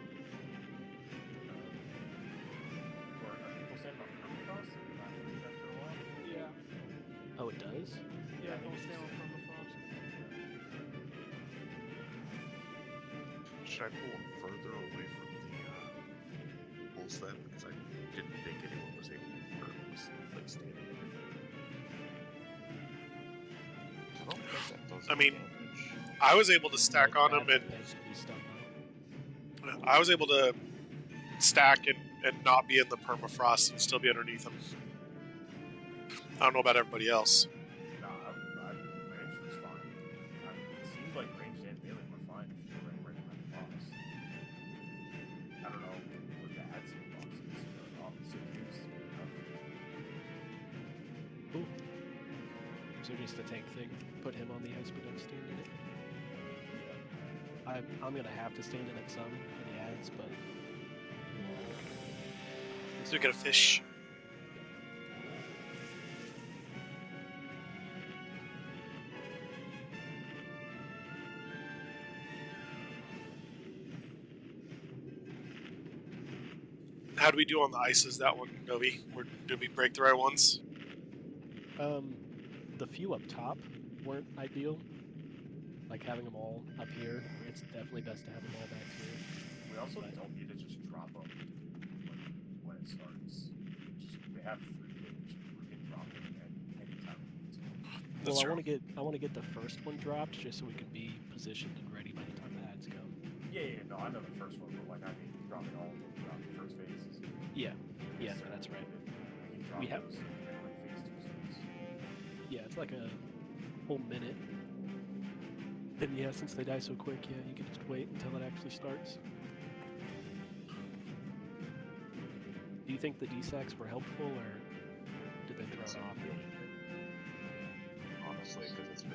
People saying about permafrost? If you're not freeze after a while? Yeah. Oh, it does? Yeah, don't stay on permafrost. Should I pull him further away from the pulse then? Because I didn't think anyone was able or was like standing in it. I don't think that does I mean, damage. I was able to stack on him, and I was able to stack and not be in the permafrost and still be underneath him. I don't know about everybody else. Nah, range was fine. It seemed like range and melee were fine if you were right behind the box. I don't know what the ads in the box is, but obviously it seems to be enough. Ooh. So just a tank thing. Put him on the ice, but don't stand in it. I'm gonna have to stand in it some for the ads, but So we get a fish. How do we do on the ices that one, Novi? Did we break the right ones? the few up top weren't ideal. Like having them all up here, it's definitely best to have them all back here. We also don't need to just drop them when it starts. We have 3 gauge. We can drop it at any time we need to. Well, I want to get the first one dropped just so we can be positioned and ready by the time the ads come. Yeah, no, I know the first one, but like I mean, dropping all of them throughout the first phases. Yeah, no, that's right. We have. Yeah, it's like a whole minute. And yeah, since they die so quick, yeah, you can just wait until it actually starts. Do you think the DSACs were helpful, or did they throw it off? Honestly, because it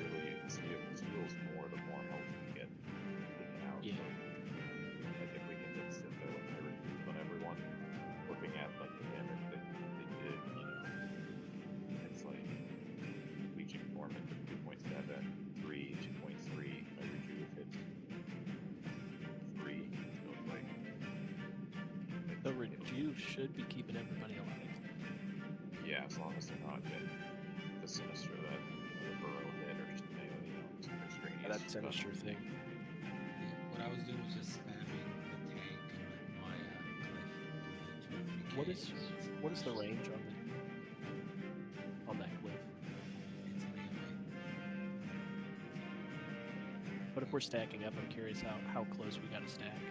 feels more the more health you get in and out. Yeah. So, like if we can just sit there when everyone looking at like the damage they did, you know, it's like leeching form into 2.7, 3, 2.3, every 2 hits 3. So it's like The rejuve should be keeping everybody alive. yeah, as long as they're not getting the sinister that the burrow hit or just you know, screen. That sinister thing. What I was doing was just spamming the tank with my glyph. What is the range on that glyph? It's melee. But if we're stacking up, I'm curious how close we got to stack.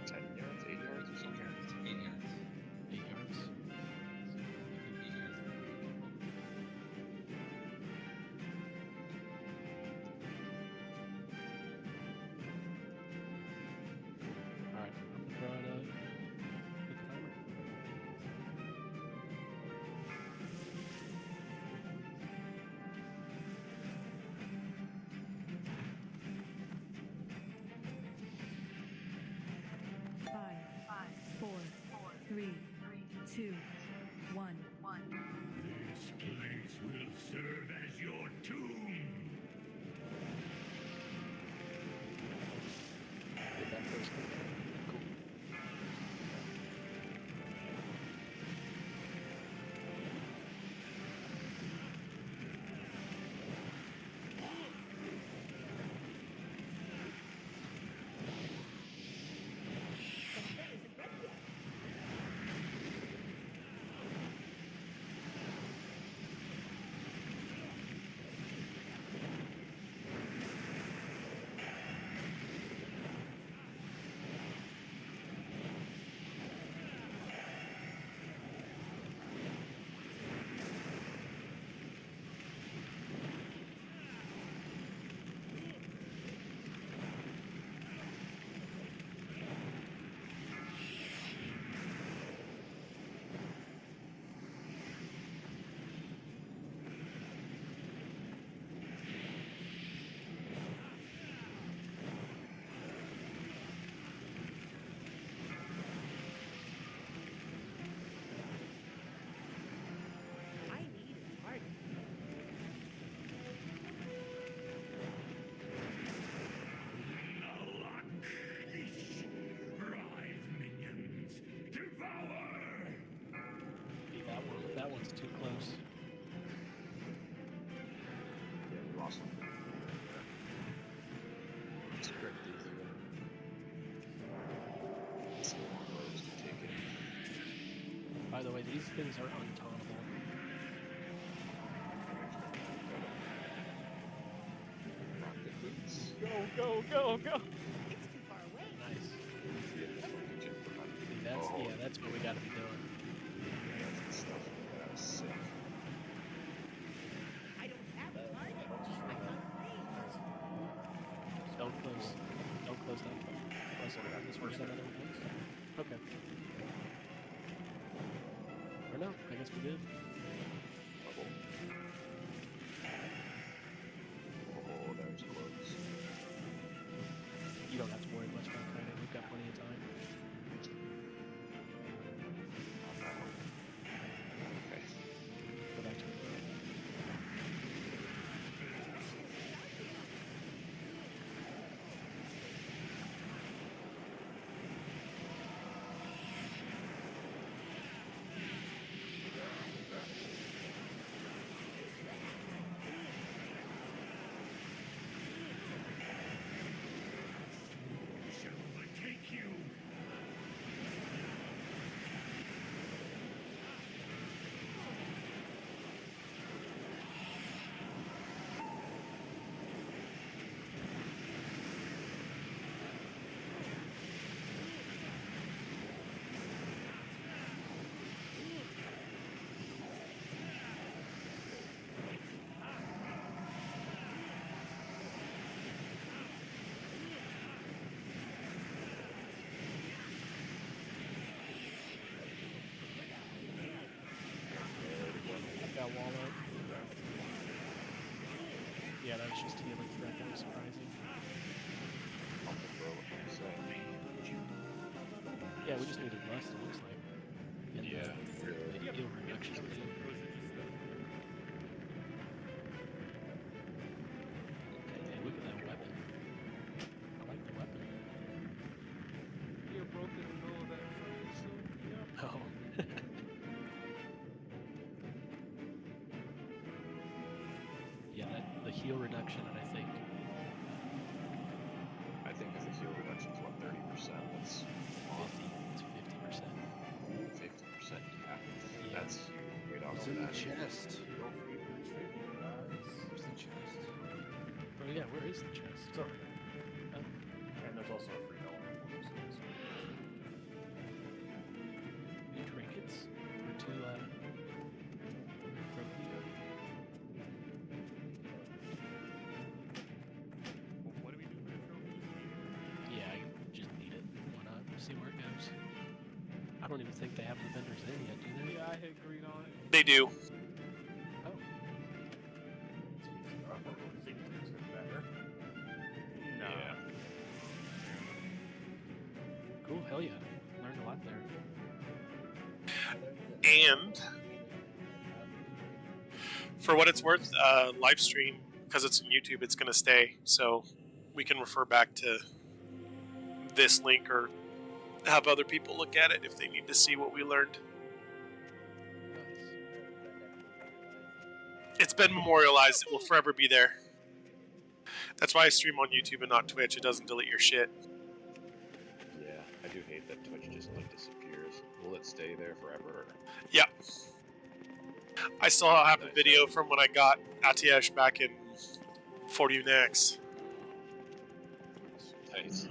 10 yards, 8 yards or something. It's 8 yards. 8 yards. I think 8 yards. 2, 1. This place will serve as your tomb. Did that first one. Cool. I need a party. Rise, minions! Devour! See, that one's too close. Yeah, we lost one. Let's correct these again. Let's see what roads to take it. By the way, these things are untauntable. Rock the boots. Go, go, go, go! It's too far away. Nice. Yeah, See, that's what we gotta be doing. that's the stuff. That was sick. I don't have a party. I'm hungry. Don't close that one. Unless this one's another one. Okay. Or no, I guess we did. Bubble. Oh, that was close. You don't have to worry much about kiting. We've got plenty of time. Okay. Go back to the road. Shall overtake you! Got wall up. Yeah, that was just healing threat. That was surprising. Yeah, we just needed less, it looks like. And Yeah, the heal reduction. Or is it just Hey, look at that weapon. I like the weapon. You're broken in the middle of that phrase, so yeah. Oh. Yeah, the heal reduction, and I think if the heal reduction is what, 30%? That's 50 to 50%. 50%. Yeah. Yeah. That's way off What's of in the that. chest? Where's the chest? Oh yeah, where is the chest? It's over there. Oh. And there's also a free element. New trinkets or two trophy. what do we do for the trophies? Yeah, I just need it. Why not? See where it goes. I don't even think they have the vendors in yet, do they? Yeah, I hit green on it. They do. Oh. No. Yeah. Cool, hell yeah. Learned a lot there. There's And for what it's worth, live stream, because it's on YouTube, it's going to stay. So we can refer back to this link or have other people look at it if they need to see what we learned. It's been memorialized. It will forever be there. That's why I stream on YouTube and not Twitch. It doesn't delete your shit. Yeah, I do hate that Twitch just like disappears. Will it stay there forever? Yeah. I still have a video from when I got Atiyesh back in 40 Next. Nice.